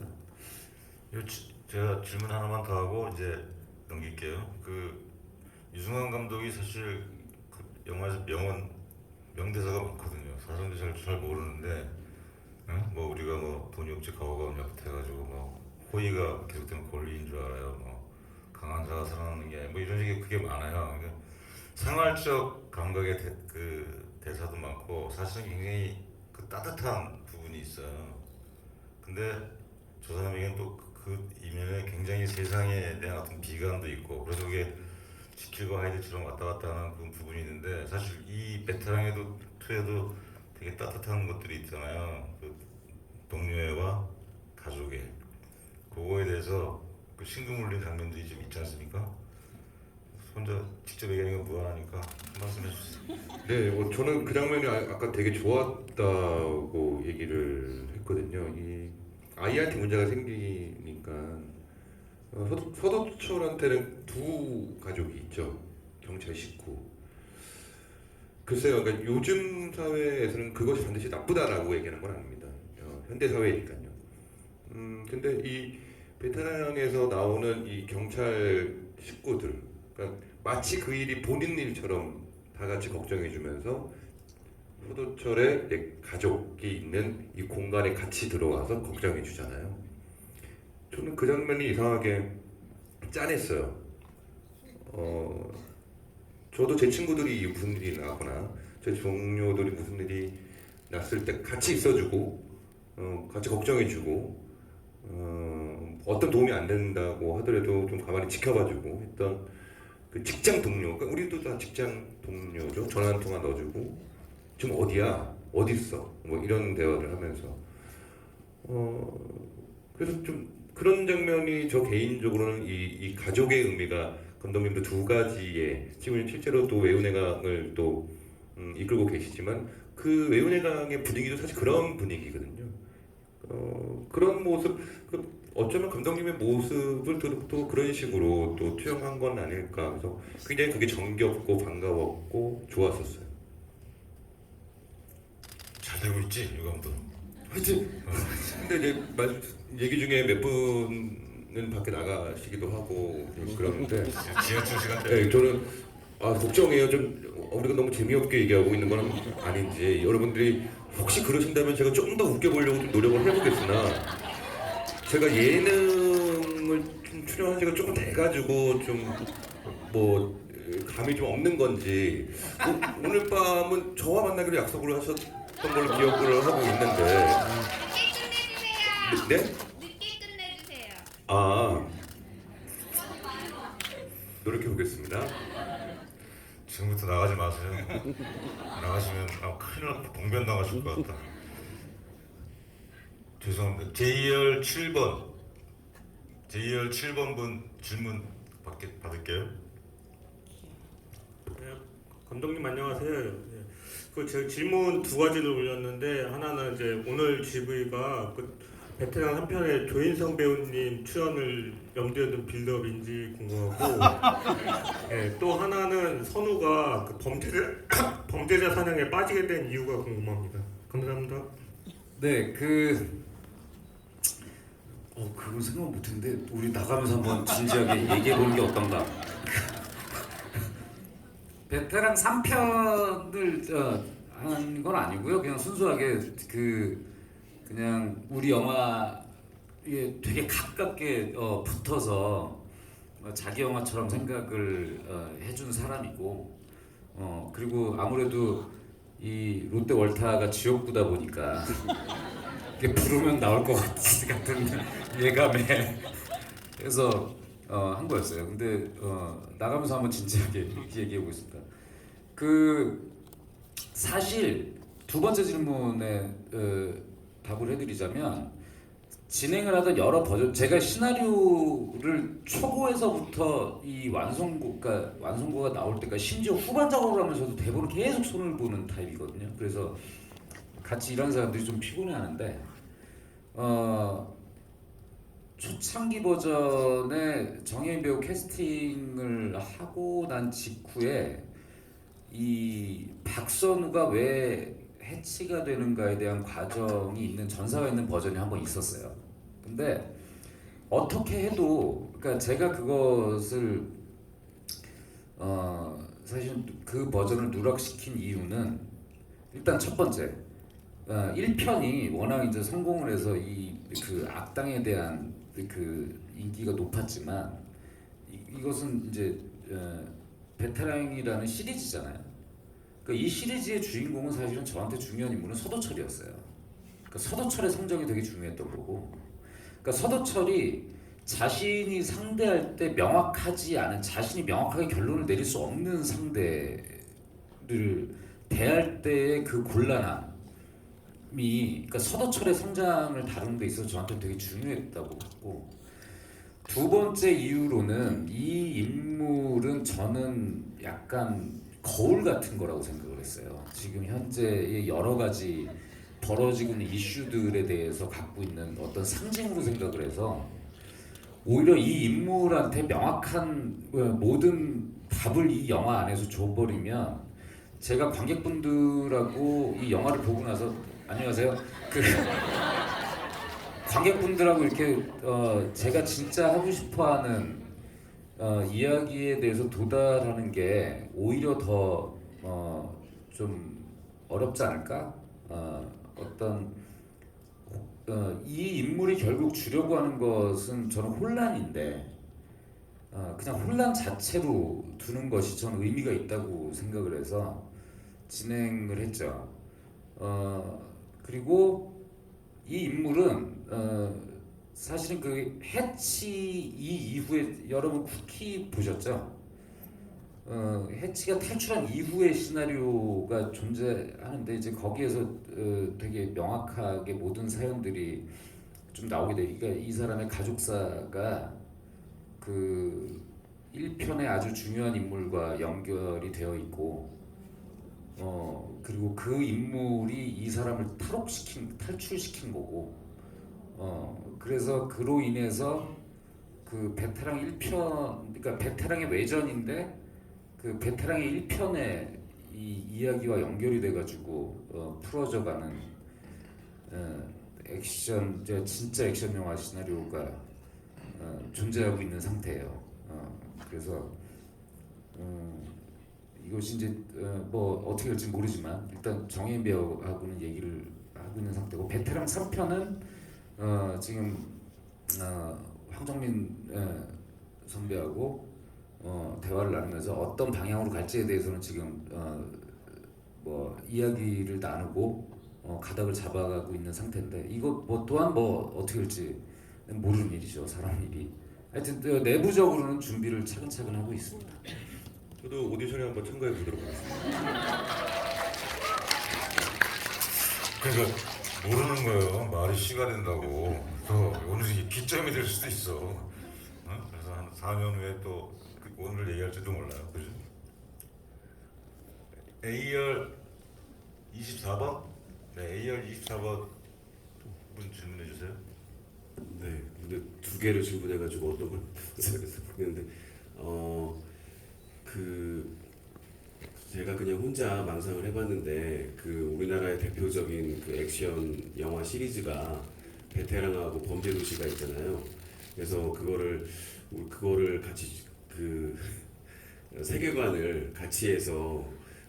제가 질문 하나만 더 하고 이제 넘길게요. 그 유승환 감독이 사실 그 영화에서 명대사가 많거든요. 사람들이 잘 모르는데 뭐 우리가 뭐 돈이 없지 가오가 없냐 해가지고 뭐 호의가 계속되면 권리인 줄 알아요. 뭐 강한 자가 살아나는 게 뭐 이런 식의 그게 많아요. 그러니까 생활적 감각의 대사도 많고 사실은 굉장히 그 따뜻한 부분이 있어요. 근데 저 사람에게는 또 그 이면에 굉장히 세상에 대한 어떤 비관도 있고 그래서 그게 지킬과 하이드처럼 왔다 갔다 하는 그런 부분이 있는데 사실 이 베테랑에도 투에도 되게 따뜻한 것들이 있잖아요. 그 동료애와 가족애 그거에 대해서 그 심금 울린 장면들이 좀 있지 않습니까? 혼자 직접 직접 얘기하는 건 무관하니까 한 말씀 해주세요. 네, 저는 그 장면이 아까 되게 좋았다고 얘기를 했거든요. 이 아이한테 문제가 생기니까 서도철한테는 두 가족이 있죠. 경찰 식구. 글쎄요, 그러니까 요즘 사회에서는 그것이 반드시 나쁘다라고 얘기하는 건 아닙니다. 현대 사회니까요. 근데 이 베테랑에서 나오는 이 경찰 식구들, 그러니까 마치 그 일이 본인 일처럼 다 같이 걱정해주면서 서도철의 가족이 있는 이 공간에 같이 들어와서 걱정해주잖아요. 저는 그 장면이 이상하게 짠했어요. 저도 제 친구들이 무슨 일이 나거나 제 동료들이 무슨 일이 났을 때 같이 있어주고 같이 걱정해주고 어떤 도움이 안 된다고 하더라도 좀 가만히 지켜봐주고 했던 그 직장 동료, 그러니까 우리도 다 직장 동료죠. 전화 한 통화 넣어주고 지금 어디야? 어디 있어? 뭐 이런 대화를 하면서 그래서 좀 그런 장면이 저 개인적으로는 이 가족의 의미가 감독님도 두 가지의 지금 실제로 또 외운의 강을 또 이끌고 계시지만 그 외운의 강의 분위기도 사실 그런 분위기거든요. 그런 모습, 어쩌면 감독님의 모습을 또 그런 식으로 또 투영한 건 아닐까. 그래서 굉장히 그게 정겹고 반가웠고 좋았었어요. 잘 되고 있지, 유 감독. 하여튼 근데 이제 얘기 중에 몇 분은 밖에 나가시기도 하고 그러는데 지하철 시간 때 네, 저는 걱정해요. 좀 우리가 너무 재미없게 얘기하고 있는 건 아닌지. 여러분들이 혹시 그러신다면 제가 좀 더 웃겨보려고 좀 노력을 해보겠으나 제가 예능을 좀 출연한 지가 조금 돼가지고 좀 뭐 감이 좀 없는 건지 오늘 밤은 저와 만나기로 약속을 하셨던 걸로 기억을 하고 있는데 네? 늦게 끝내주세요. 노력해보겠습니다. 지금부터 나가지 마세요. 나가시면 큰일 나고 봉변 당하실 것 같다. 죄송합니다. 제이열 7번 분 질문 받을게요. 네, 감독님 안녕하세요. 제 질문 두 가지를 올렸는데 하나는 이제 오늘 GV가 베테랑 3편에 조인성 배우님 출연을 염두에 둔 빌드업인지 궁금하고 또 하나는 선우가 범죄자 사냥에 빠지게 된 이유가 궁금합니다. 감사합니다. 네, 그건 생각 못했는데 우리 나가면서 한번 진지하게 얘기해 보는 게 어떤가. 베테랑 3편을 한 건 아니고요. 그냥 순수하게 그냥 우리 영화에 되게 가깝게 붙어서 자기 영화처럼 생각을 해준 사람이고 그리고 아무래도 이 롯데 월타가 지역구다 보니까 이렇게 부르면 나올 것 같은 예감에 그래서 한 거였어요. 근데 나가면서 한번 진지하게 얘기해 보겠습니다. 사실 두 번째 질문에 답을 해드리자면 진행을 하던 여러 버전, 제가 시나리오를 초고에서부터 이 완성고가 나올 때까지 심지어 후반 작업을 하면서도 대본을 계속 손을 보는 타입이거든요. 그래서 같이 일하는 사람들이 좀 피곤해하는데 초창기 버전에 정혜인 배우 캐스팅을 하고 난 직후에 이 박선우가 왜 해치가 되는가에 대한 과정이 있는 전사가 있는 버전이 한 번 있었어요. 근데 어떻게 해도 그러니까 제가 그것을 사실 그 버전을 누락시킨 이유는 일단 첫 번째 1편이 워낙 이제 성공을 해서 그 악당에 대한 그 인기가 높았지만 이것은 이제 베테랑이라는 시리즈잖아요. 그러니까 이 시리즈의 주인공은 사실은 저한테 중요한 인물은 서도철이었어요. 그러니까 서도철의 성장이 되게 중요했던 거고, 그러니까 서도철이 자신이 상대할 때 명확하지 않은, 자신이 명확하게 결론을 내릴 수 없는 상대를 대할 때의 그 곤란함이, 그러니까 서도철의 성장을 다루는 데 있어서 저한테 되게 중요했다고 봤고, 두 번째 이유로는 이 인물은 이거는 저는 약간 거울 같은 거라고 생각을 했어요. 지금 현재의 여러 가지 벌어지고 있는 이슈들에 대해서 갖고 있는 어떤 상징으로 생각을 해서 오히려 이 인물한테 명확한 모든 답을 이 영화 안에서 줘버리면 제가 관객분들하고 이 영화를 보고 나서 안녕하세요. 그 관객분들하고 이렇게 제가 진짜 하고 싶어하는 이야기에 대해서 도달하는 게 오히려 더 좀 어렵지 않을까? 어떤 이 인물이 결국 주려고 하는 것은 저는 혼란인데 그냥 혼란 자체로 두는 것이 저는 의미가 있다고 생각을 해서 진행을 했죠. 그리고 이 인물은 사실은 그 해치 이 이후에 여러분 쿠키 보셨죠? 해치가 탈출한 이후의 시나리오가 존재하는데 이제 거기에서 되게 명확하게 모든 사연들이 좀 나오게 돼. 그러니까 이 사람의 가족사가 그 1편의 아주 중요한 인물과 연결이 되어 있고 그리고 그 인물이 이 사람을 탈출시킨 거고 그래서 그로 인해서 그 베테랑 1편 그러니까 베테랑의 외전인데 그 베테랑의 1편의 이 이야기와 연결이 돼가지고 풀어져가는 액션 진짜 액션 영화 시나리오가 존재하고 있는 상태예요. 그래서 이것이 이제 뭐 어떻게 될지 모르지만 일단 정혜인 배우하고는 얘기를 하고 있는 상태고 베테랑 3편은 지금 황정민 선배하고 대화를 나누면서 어떤 방향으로 갈지에 대해서는 지금 뭐 이야기를 나누고 가닥을 잡아가고 있는 상태인데 이거 뭐 또한 뭐 어떻게 될지 모르는 일이죠. 사람 일이. 하여튼 내부적으로는 준비를 차근차근 하고 있습니다. 저도 오디션에 한번 참가해 보도록 하겠습니다. 그러니까 모르는 거예요. 말이 씨가 된다고. 그래서 오늘 이 기점이 될 수도 있어. 그래서 한 4년 후에 또 오늘 얘기할지도 몰라요. 그죠? A열 24번? 네, A열 24번 분 질문해 주세요. 네, 근데 두 개를 질문해가지고 어떤 걸 생각해서 모르겠는데, 그 제가 그냥 혼자 망상을 해봤는데 그 우리나라의 대표적인 그 액션 영화 시리즈가 베테랑하고 범죄도시가 있잖아요. 그래서 그거를 같이 그 세계관을 같이 해서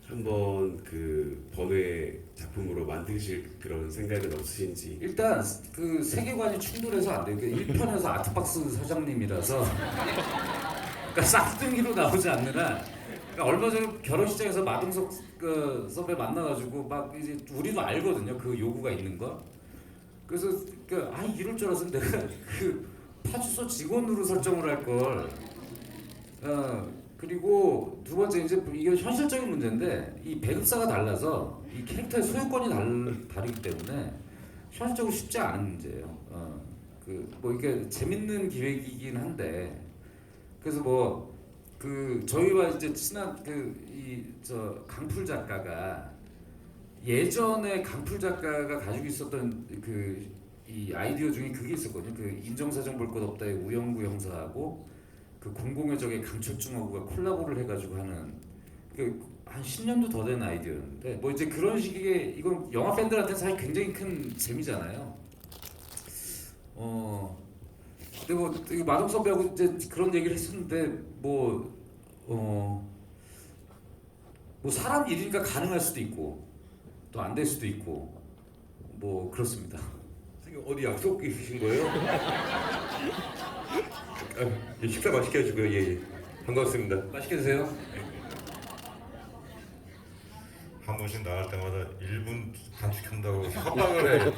한번 그 번외 작품으로 만드실 그런 생각은 없으신지. 일단 그 세계관이 충돌해서 안 돼요. 1편에서 아트박스 사장님이라서 그러니까 쌍둥이로 나오지 않는 한 그러니까 얼마 전에 결혼식장에서 마동석 그 선배 만나가지고 막 이제 우리도 알거든요. 그 요구가 있는 거. 그래서 이럴 줄 알았으면 내가 그 파주소 직원으로 설정을 할 걸. 그리고 두 번째 이제 이게 현실적인 문제인데 이 배급사가 달라서 이 캐릭터의 소유권이 다르기 때문에 현실적으로 쉽지 않은 문제예요. 그 뭐 이게 재밌는 기획이긴 한데 그래서 뭐 그 저희와 이제 친한 저 강풀 작가가 예전에 강풀 작가가 가지고 있었던 그 이 아이디어 중에 그게 있었거든요. 그 인정사정 볼 것 없다의 우영구 형사하고 그 공공의 적의 강철중하고가 콜라보를 해가지고 하는 한 10년도 더 된 아이디어였는데 뭐 이제 그런 식의 이건 영화 팬들한테 사실 굉장히 큰 재미잖아요. 근데 뭐 마동 선배하고 이제 그런 얘기를 했었는데 뭐 사람 일이니까 가능할 수도 있고 또 안 될 수도 있고 뭐 그렇습니다. 어디 약속 있으신 거예요? 식사 맛있게 해주고요. 예. 반갑습니다. 맛있게 드세요. 한 번씩 나갈 때마다 1분 단축한다고 협박을 해.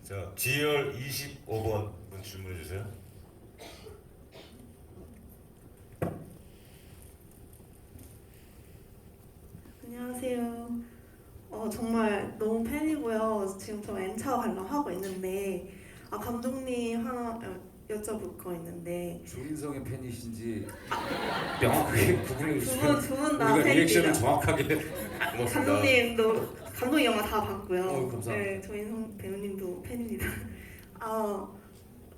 자, G열 25번 분 질문해 주세요. 안녕하세요. 정말 너무 팬이고요. 지금 저 N차 관람하고 있는데 감독님 하나 여쭤볼 거 있는데 조인성의 팬이신지 명확하게 구분해 두 주시면 분 다 우리가 리액션을 팬입니다. 정확하게 감독님도 감독 영화 다 봤고요. 감사합니다. 네, 조인성 배우님도 팬입니다.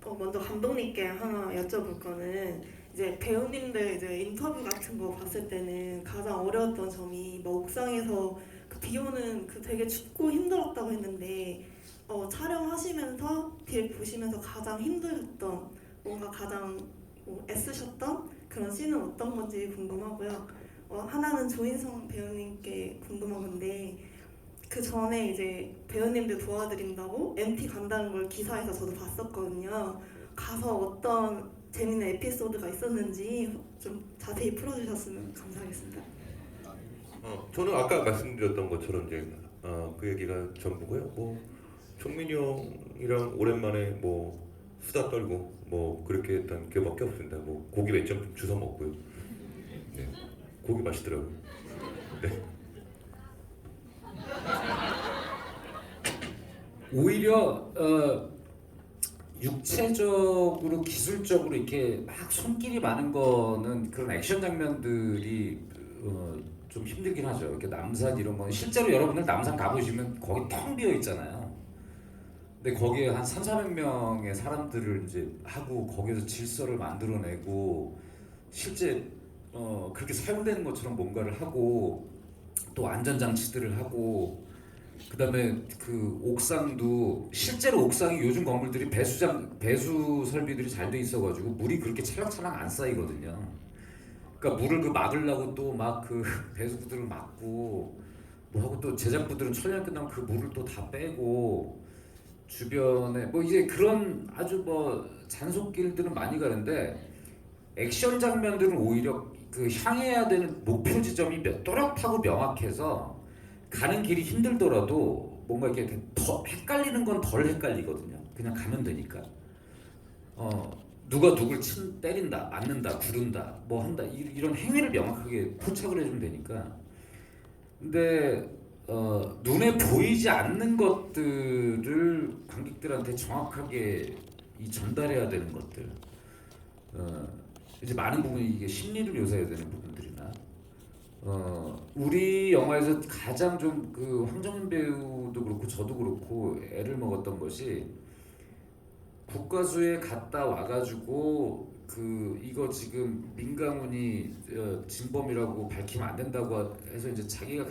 먼저 감독님께 하나 여쭤볼 거는 이제 배우님들 이제 인터뷰 같은 거 봤을 때는 가장 어려웠던 점이 뭐 옥상에서 그 비 오는 그 되게 춥고 힘들었다고 했는데 촬영하시면서 뒤를 보시면서 가장 힘들었던 뭔가 가장 뭐 애쓰셨던 그런 씬은 어떤 건지 궁금하고요. 하나는 조인성 배우님께 궁금한 건데 그 전에 이제 배우님들 도와드린다고 MT 간다는 걸 기사에서 저도 봤었거든요. 가서 어떤 재밌는 에피소드가 있었는지 좀 자세히 풀어주셨으면 감사하겠습니다. 저는 아까 말씀드렸던 것처럼 이제 그 얘기가 전부고요. 뭐 종민이 형이랑 오랜만에 뭐 수다 떨고 뭐 그렇게 했던 기억밖에 없습니다. 뭐 고기 몇 점 주워 먹고요. 네, 고기 맛있더라고요. 네. 오히려 육체적으로 기술적으로 이렇게 막 손길이 많은 거는 그런 액션 장면들이 좀 힘들긴 하죠. 이렇게 남산 이런 거는 실제로 여러분들 남산 가보시면 거기 텅 비어 있잖아요. 근데 거기에 한 3,400명의 사람들을 이제 하고 거기에서 질서를 만들어내고 실제 그렇게 사용되는 것처럼 뭔가를 하고 또 안전장치들을 하고 그다음에 그 옥상도 실제로 옥상이 요즘 건물들이 배수 설비들이 잘 돼 있어가지고 물이 그렇게 찰랑찰랑 안 쌓이거든요. 그러니까 물을 그 막으려고 또 막 그 배수구들을 막고 뭐 하고 또 제작부들은 촬영 끝나면 그 물을 또 다 빼고 주변에 뭐 이제 그런 아주 뭐 잔속길들은 많이 가는데 액션 장면들은 오히려 그 향해야 되는 목표 지점이 또렷하고 명확해서 가는 길이 힘들더라도 뭔가 이렇게 더 헷갈리는 건 덜 헷갈리거든요. 그냥 가면 되니까. 누가 누굴 때린다, 맞는다, 구른다, 뭐 한다 이런 행위를 명확하게 포착을 해주면 되니까. 근데 눈에 보이지 않는 것들을 관객들한테 정확하게 전달해야 되는 것들. 이제 많은 부분이 이게 심리를 묘사해야 되는 부분들이나. 우리 영화에서 가장 좀 그 황정민 배우도 그렇고 저도 그렇고 애를 먹었던 것이 국가수에 갔다 와가지고 그 이거 지금 민강훈이 진범이라고 밝히면 안 된다고 해서 이제 자기가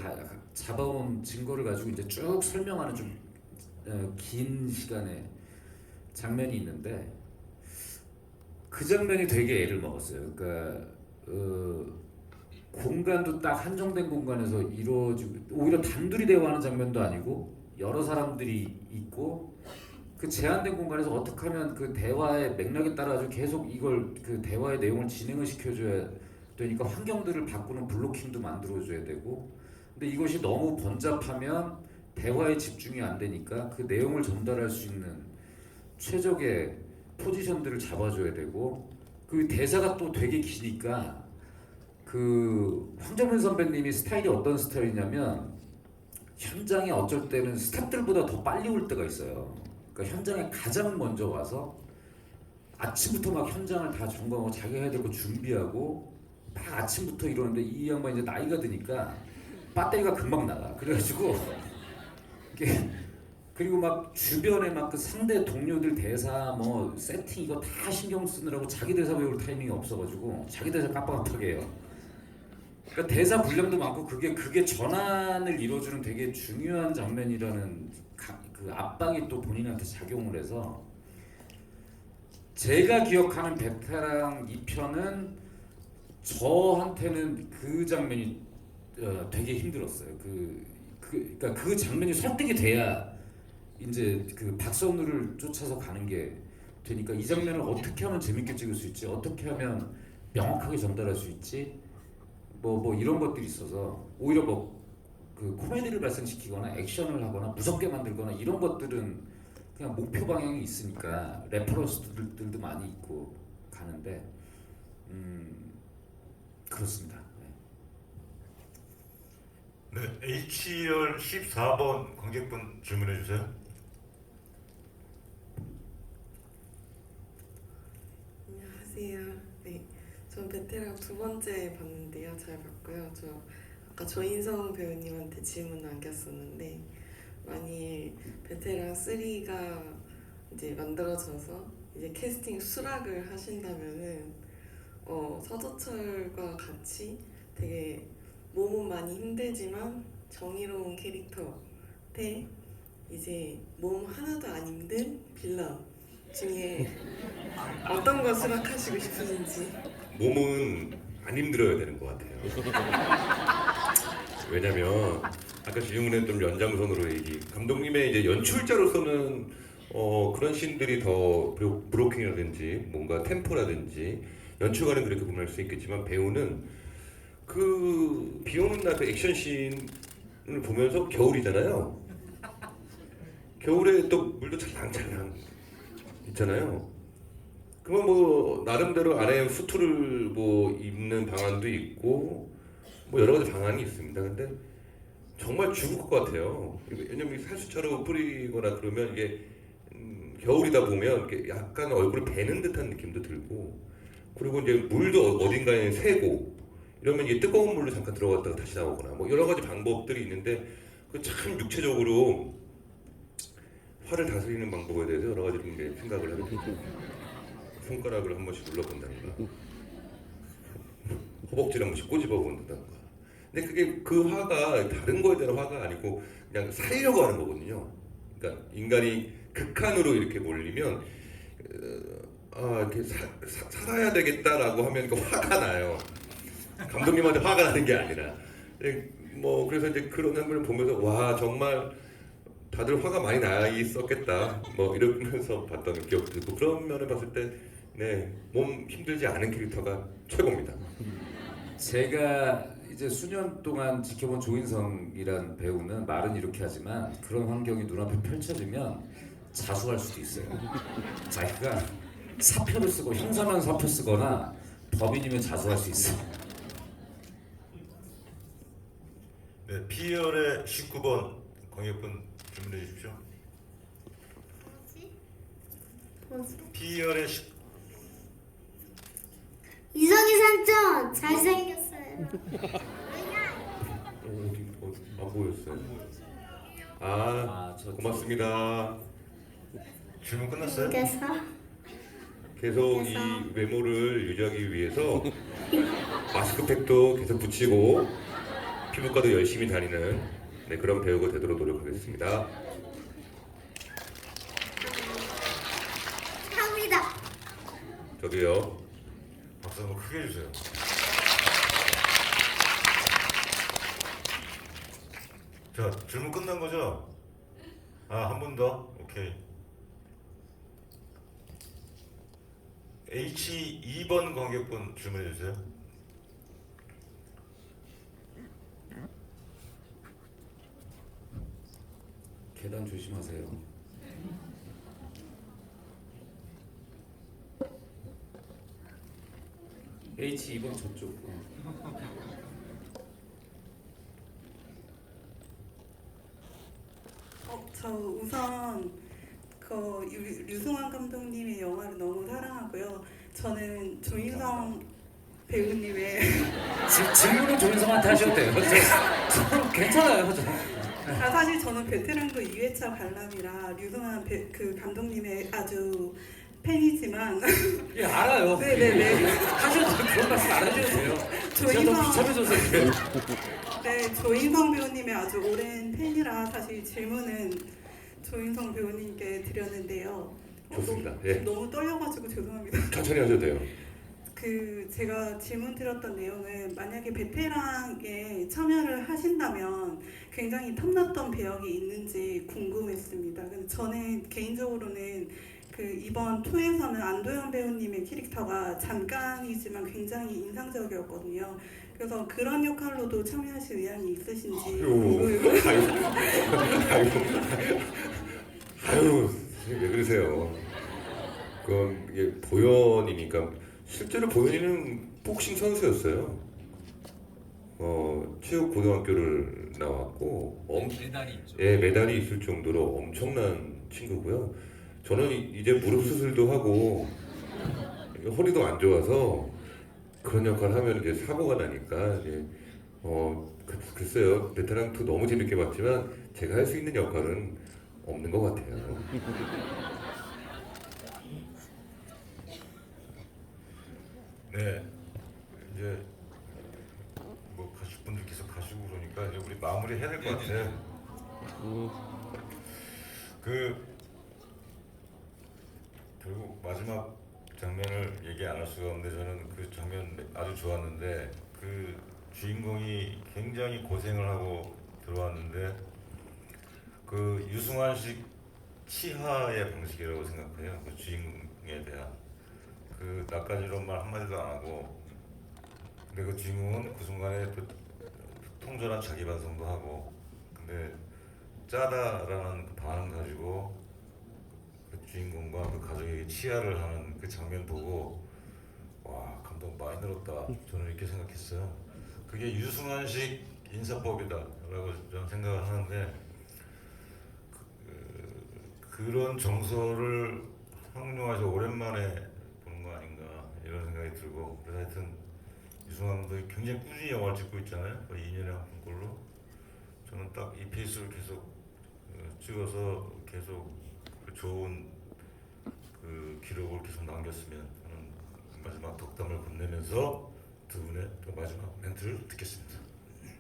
잡아온 증거를 가지고 이제 쭉 설명하는 좀 긴 시간의 장면이 있는데 그 장면이 되게 애를 먹었어요. 그러니까 공간도 딱 한정된 공간에서 이루어지고 오히려 단둘이 대화하는 장면도 아니고 여러 사람들이 있고 그 제한된 공간에서 어떻게 하면 그 대화의 맥락에 따라 계속 이걸 그 대화의 내용을 진행을 시켜줘야 되니까 환경들을 바꾸는 블로킹도 만들어줘야 되고 근데 이것이 너무 번잡하면 대화에 집중이 안 되니까 그 내용을 전달할 수 있는 최적의 포지션들을 잡아줘야 되고 그 대사가 또 되게 기니까 그 황정민 선배님이 스타일이 어떤 스타일이냐면 현장에 어쩔 때는 스태프들보다 더 빨리 올 때가 있어요. 그러니까 현장에 가장 먼저 와서 아침부터 막 현장을 다 점검하고 자기가 해야 될 거 준비하고 막 아침부터 이러는데 이 양반 이제 나이가 드니까 배터리가 금방 나가. 그래가지고 이게 그리고 막 주변에 막 그 상대 동료들 대사 뭐 세팅 이거 다 신경 쓰느라고 자기 대사 배울 타이밍이 없어가지고 자기 대사 깜빡깜빡 해요. 그러니까 대사 분량도 많고 그게 전환을 이루어주는 되게 중요한 장면이라는 그 압박이 또 본인한테 작용을 해서 제가 기억하는 베테랑 2편은 저한테는 그 장면이 되게 힘들었어요. 그러니까 그 장면이 설득이 돼야 이제 그 박선우를 쫓아서 가는 게 되니까 이 장면을 어떻게 하면 재밌게 찍을 수 있지, 어떻게 하면 명확하게 전달할 수 있지, 뭐 이런 것들이 있어서 오히려 뭐 그 코미디를 발생시키거나 액션을 하거나 무섭게 만들거나 이런 것들은 그냥 목표 방향이 있으니까 레퍼런스들도 많이 있고 가는데 그렇습니다. 네, H열 14번 관객분 질문해 주세요. 안녕하세요. 네, 전 베테랑 두 번째 봤는데요. 잘 봤고요. 저 아까 조인성 배우님한테 질문 남겼었는데 만일 베테랑 3가 이제 만들어져서 이제 캐스팅 수락을 하신다면은 서도철과 같이 되게 몸은 많이 힘들지만 정의로운 캐릭터 대 이제 몸 하나도 안 힘든 빌런 중에 어떤 거 수락하시고 싶으신지. 몸은 안 힘들어야 되는 것 같아요. 왜냐면 아까 질문했던 연장선으로 감독님의 이제 연출자로서는 그런 씬들이 더 브로킹이라든지 뭔가 템포라든지 연출가는 그렇게 구분할 수 있겠지만 배우는 그 비 오는 날 그 액션 씬을 보면서 겨울이잖아요. 겨울에 또 물도 찰랑찰랑 있잖아요. 그러면 뭐 나름대로 안에 수트를 뭐 입는 방안도 있고 뭐 여러 가지 방안이 있습니다. 근데 정말 죽을 것 같아요. 왜냐면 살수차로 뿌리거나 그러면 이게 겨울이다 보면 이렇게 약간 얼굴을 베는 듯한 느낌도 들고 그리고 이제 물도 어딘가에 새고 이러면 이게 뜨거운 물로 잠깐 들어갔다가 다시 나오거나 뭐 여러 가지 방법들이 있는데 그 참 육체적으로 화를 다스리는 방법에 대해서 여러 가지 좀 생각을 하게 되고 손가락을 한 번씩 눌러본다든가 허벅지를 한 번씩 꼬집어 본다든가 근데 그게 그 화가 다른 거에 대한 화가 아니고 그냥 살려고 하는 거거든요. 그러니까 인간이 극한으로 이렇게 몰리면 이렇게 살아야 되겠다라고 하면 그 화가 나요. 감독님한테 화가 나는 게 아니라 뭐 그래서 이제 그런 걸 보면서 와 정말 다들 화가 많이 나 있었겠다 뭐 이러면서 봤던 기억도 들고 그런 면을 봤을 때 네, 몸 힘들지 않은 캐릭터가 최고입니다. 제가 이제 수년 동안 지켜본 조인성이란 배우는 말은 이렇게 하지만 그런 환경이 눈앞에 펼쳐지면 자수할 수도 있어요. 자기가 사표를 쓰고 형사면 사표 쓰거나 법인이면 자수할 수 있어요. 네, P열의 19번 광역분 질문해 주십시오. P열의 이성희 삼촌 잘생겼어요. 안 보였어요. 고맙습니다. 질문 끝났어요? 그래서 계속 이 외모를 유지하기 위해서 마스크팩도 계속 붙이고 피부과도 열심히 다니는 그런 배우가 되도록 노력하겠습니다. 합니다. 저도요. 박수 한번 크게 해주세요. 자, 질문 끝난 거죠? 한 분 더? 오케이. H2번 관객분 질문해 주세요. 계단 조심하세요. H2번 저쪽. 저 우선 그 류승환 감독님의 영화를 너무 사랑하고요. 저는 조인성 배우님의 질문은 조인성한테 하셔도 돼요. 저 괜찮아요. 사실 저는 베테랑도 2회차 관람이라 류승환 그 감독님의 아주 팬이지만 예 알아요. 네네네 하셔도 그런 말씀 안 하셔도 돼요. 제가 더 비참해져서 그래요. 네, 조인성 배우님의 아주 오랜 팬이라 사실 질문은 조인성 배우님께 드렸는데요. 좋습니다. 예. 너무 떨려가지고 죄송합니다. 천천히 하셔도 돼요. 제가 질문 드렸던 내용은 만약에 베테랑에 참여를 하신다면 굉장히 탐났던 배역이 있는지 궁금했습니다. 근데 저는 개인적으로는 이번 2에서는 안도현 배우님의 캐릭터가 잠깐이지만 굉장히 인상적이었거든요. 그래서 그런 역할로도 참여하실 의향이 있으신지 아유, 왜 그러세요? 그건 이게 보현이니까 실제로 보현이는 복싱 선수였어요. 체육 고등학교를 나왔고 메달이 있죠. 예, 메달이 있을 정도로 엄청난 친구고요. 저는 이제 무릎 수술도 하고 허리도 안 좋아서 그런 역할 하면 이제 사고가 나니까 이제 글쎄요, 베테랑 2 너무 재밌게 봤지만 제가 할 수 있는 역할은 없는 것 같아요. 네, 이제 뭐 가실 분들 계속 가시고 그러니까 이제 우리 마무리 해야 될 것 같아. 결국 마지막 장면을 얘기 안 할 수가 없는데 저는 그 장면 아주 좋았는데 그 주인공이 굉장히 고생을 하고 들어왔는데 그 유승환식 치하의 방식이라고 생각해요. 그 주인공에 대한 그 낯가지런 말 한마디도 안 하고 근데 그 주인공은 그 순간에 또 통절한 자기 반성도 하고 근데 짜다라는 그 반응 가지고 그 주인공과 그 가족에게 치하를 하는 그 장면 보고 와 감동 많이 늘었다 저는 이렇게 생각했어요. 그게 유승환식 인사법이다라고 저는 생각을 하는데 그런 정서를 한국 영화에서 오랜만에 보는 거 아닌가 이런 생각이 들고 그래서 하여튼 유승환 감독이 굉장히 꾸준히 영화를 찍고 있잖아요. 거의 2년에 한 편꼴로 저는 딱 이 페이스를 계속 찍어서 계속 좋은 그 기록을 계속 남겼으면 하는 마지막 덕담을 건네면서 두 분의 또 마지막 멘트를 듣겠습니다.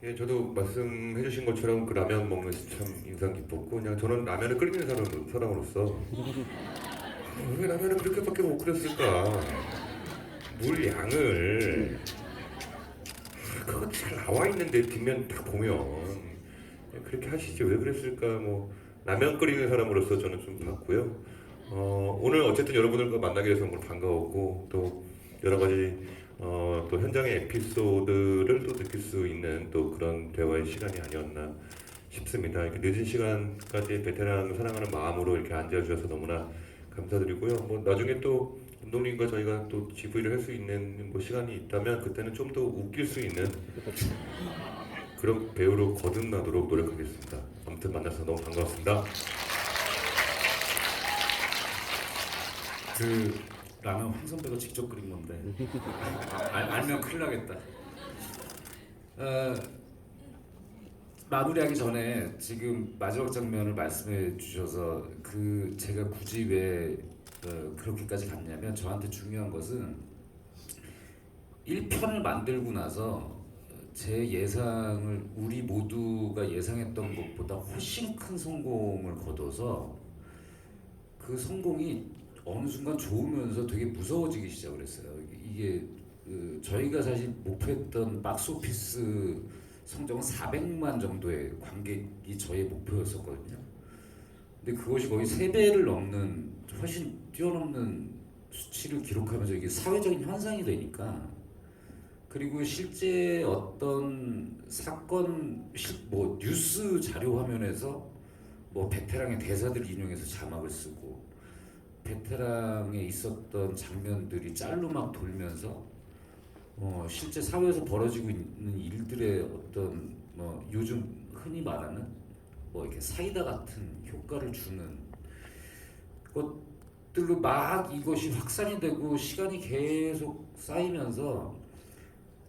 예, 저도 말씀해주신 것처럼 그 라면 먹는 시 참 인상 깊었고 그냥 저는 라면을 끓이는 사람으로서 왜 라면을 그렇게밖에 못 끓였을까? 물 양을 그거 잘 나와 있는데 뒷면 딱 보면 그렇게 하시지 왜 그랬을까? 뭐 라면 끓이는 사람으로서 저는 좀 봤고요. 오늘 어쨌든 여러분들과 만나게 돼서 정말 반가웠고 또 여러 가지 또 현장의 에피소드를 또 느낄 수 있는 또 그런 대화의 시간이 아니었나 싶습니다. 이렇게 늦은 시간까지 베테랑을 사랑하는 마음으로 이렇게 앉아주셔서 너무나 감사드리고요. 뭐 나중에 또 감독님과 저희가 또 GV를 할 수 있는 뭐 시간이 있다면 그때는 좀 더 웃길 수 있는 그런 배우로 거듭나도록 노력하겠습니다. 아무튼 만나서 너무 반가웠습니다. 그 라면 황 선배가 직접 끓인 건데 알면 큰일 나겠다. 마무리하기 전에 지금 마지막 장면을 말씀해 주셔서 그 제가 굳이 왜 그렇게까지 갔냐면 저한테 중요한 것은 1편을 만들고 나서 제 예상을 우리 모두가 예상했던 것보다 훨씬 큰 성공을 거둬서 그 성공이 어느 순간 좋으면서 되게 무서워지기 시작을 했어요. 이게 저희가 사실 목표했던 박스오피스 성적은 400만 정도의 관객이 저의 목표였었거든요. 근데 그것이 거의 3배를 넘는 훨씬 뛰어넘는 수치를 기록하면서 이게 사회적인 현상이 되니까 그리고 실제 어떤 사건 뭐 뉴스 자료 화면에서 뭐 베테랑의 대사들 인용해서 자막을 쓰고 베테랑에 있었던 장면들이 짤로 막 돌면서 실제 사회에서 벌어지고 있는 일들의 어떤 뭐 요즘 흔히 말하는 뭐 이렇게 사이다 같은 효과를 주는 것들로 막 이것이 확산이 되고 시간이 계속 쌓이면서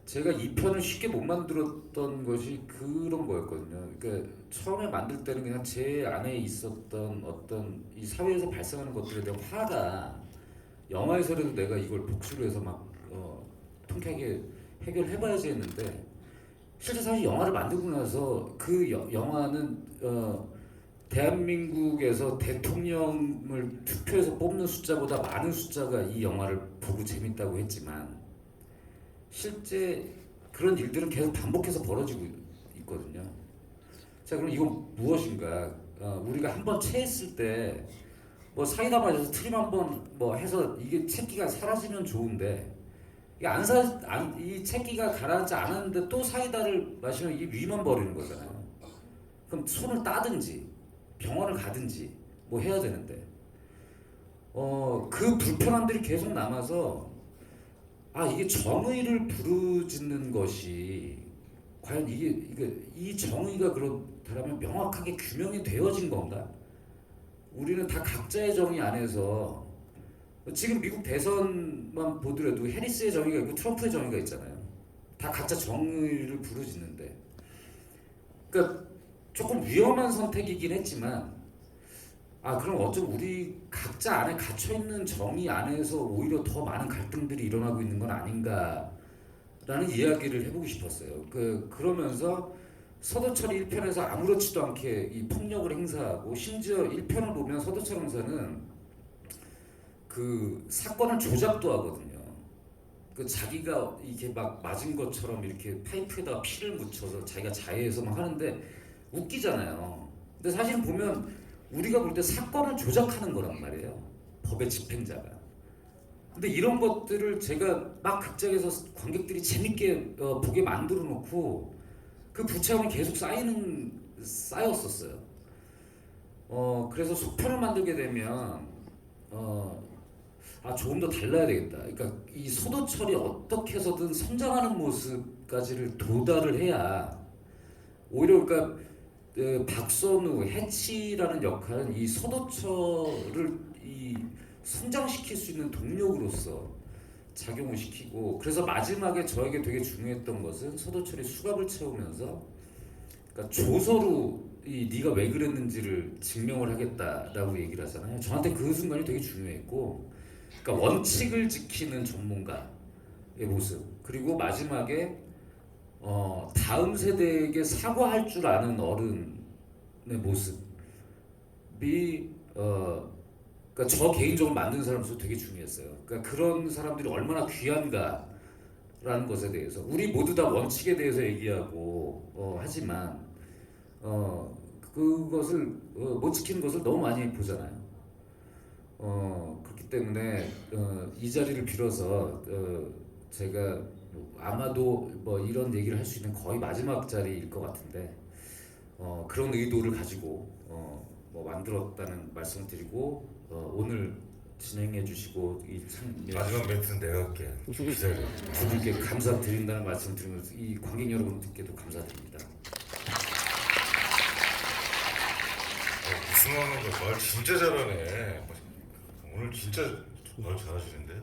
제가 이 편을 쉽게 못 만들었던 것이 그런 거였거든요. 그러니까 처음에 만들 때는 그냥 제 안에 있었던 어떤 이 사회에서 발생하는 것들에 대한 화가 영화에서라도 내가 이걸 복수를 해서 막 통쾌하게 해결해봐야지 했는데 실제 사실 영화를 만들고 나서 그 영화는 대한민국에서 대통령을 투표해서 뽑는 숫자보다 많은 숫자가 이 영화를 보고 재밌다고 했지만 실제 그런 일들은 계속 반복해서 벌어지고 있거든요. 자, 그럼 이건 무엇인가? 우리가 한번 체했을 때 뭐 사이다 마셔서 트림 한번 뭐 해서 이게 채기가 사라지면 좋은데 이게 이 채기가 가라앉지 않았는데 또 사이다를 마시면 이게 위만 버리는 거잖아요. 그럼 손을 따든지 병원을 가든지 뭐 해야 되는데 그 불편함들이 계속 남아서 이게 정의를 부르짖는 것이 과연 이 정의가 그렇다면 명확하게 규명이 되어진 건가? 우리는 다 각자의 정의 안에서 지금 미국 대선만 보더라도 해리스의 정의가 있고 트럼프의 정의가 있잖아요. 다 각자 정의를 부르짖는데, 그러니까 조금 위험한 선택이긴 했지만, 그럼 어쩜 우리 각자 안에 갇혀 있는 정의 안에서 오히려 더 많은 갈등들이 일어나고 있는 건 아닌가라는 이야기를 해보고 싶었어요. 그러면서 서도철이 1편에서 아무렇지도 않게 이 폭력을 행사하고, 심지어 1편을 보면 서도철 형사는 그 사건을 조작도 하거든요. 자기가 이게 막 맞은 것처럼 이렇게 파이프에다가 피를 묻혀서 자기가 자해해서 막 하는데 웃기잖아요. 근데 사실 보면 우리가 볼 때 사건을 조작하는 거란 말이에요. 법의 집행자가. 근데 이런 것들을 제가 막 극장에서 관객들이 재밌게 보게 만들어 놓고 그 부채감이 계속 쌓였었어요. 그래서 속편을 만들게 되면 조금 더 달라야 되겠다. 그러니까 이 서도철이 어떻게 해서든 성장하는 모습까지를 도달을 해야 오히려 그러니까 박선우, 해치라는 역할은 이 서도철을 이 성장시킬 수 있는 동력으로서 작용을 시키고, 그래서 마지막에 저에게 되게 중요했던 것은 서도철이 수갑을 채우면서 그러니까 조서로 네가 왜 그랬는지를 증명을 하겠다라고 얘기를 하잖아요. 저한테 그 순간이 되게 중요했고, 그러니까 원칙을 지키는 전문가의 모습, 그리고 마지막에 다음 세대에게 사과할 줄 아는 어른의 모습이 그러니까 저 개인적으로 만든 사람으로서 되게 중요했어요. 그러니까 그런 사람들이 얼마나 귀한가라는 것에 대해서 우리 모두 다 원칙에 대해서 얘기하고 하지만 그것을 못 지키는 것을 너무 많이 보잖아요. 그렇기 때문에 이 자리를 빌어서 제가 아마도 뭐 이런 얘기를 할 수 있는 거의 마지막 자리일 것 같은데 그런 의도를 가지고 뭐 만들었다는 말씀을 드리고 오늘 진행해 주시고 마지막 멘트는 내가 할게. 기다려. 두 분께 감사드린다는 말씀을 드리면서 이 관객 여러분들께도 감사드립니다. 우승하는 거 말 진짜 잘하네. 오늘 진짜 말 잘하시는데.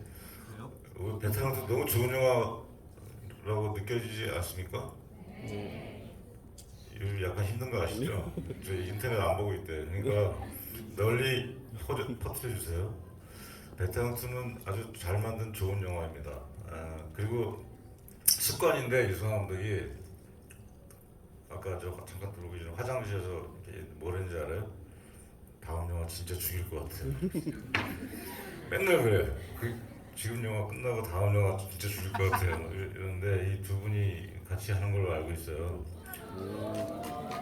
우리 베테랑도 너무 좋은 영화라고 느껴지지 않습니까? 이거 약간 힘든 거 아시죠? 저 인터넷 안 보고 있대. 그러니까 널리 퍼뜨려 주세요. 베테랑2는 아주 잘 만든 좋은 영화입니다. 그리고 습관인데 유승환 감독이 아까 저 잠깐 들어오기 전에 화장실에서 뭘 했는지 알아요? 다음 영화 진짜 죽일 것 같아요. 맨날 그래. 지금 영화 끝나고 다음 영화 진짜 죽일 것 같아요. 이러는데 이 두 분이 같이 하는 걸로 알고 있어요.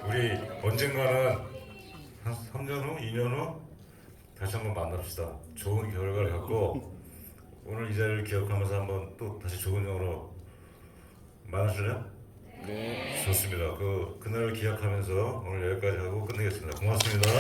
우리 언젠가는 한 3년 후, 2년 후 다시 한번 만납시다. 좋은 결과를 갖고 오늘 이 자리를 기억하면서 한번 또 다시 좋은 영화로 만나실래요? 네. 좋습니다. 그날을 기약하면서 오늘 여기까지 하고 끝내겠습니다. 고맙습니다.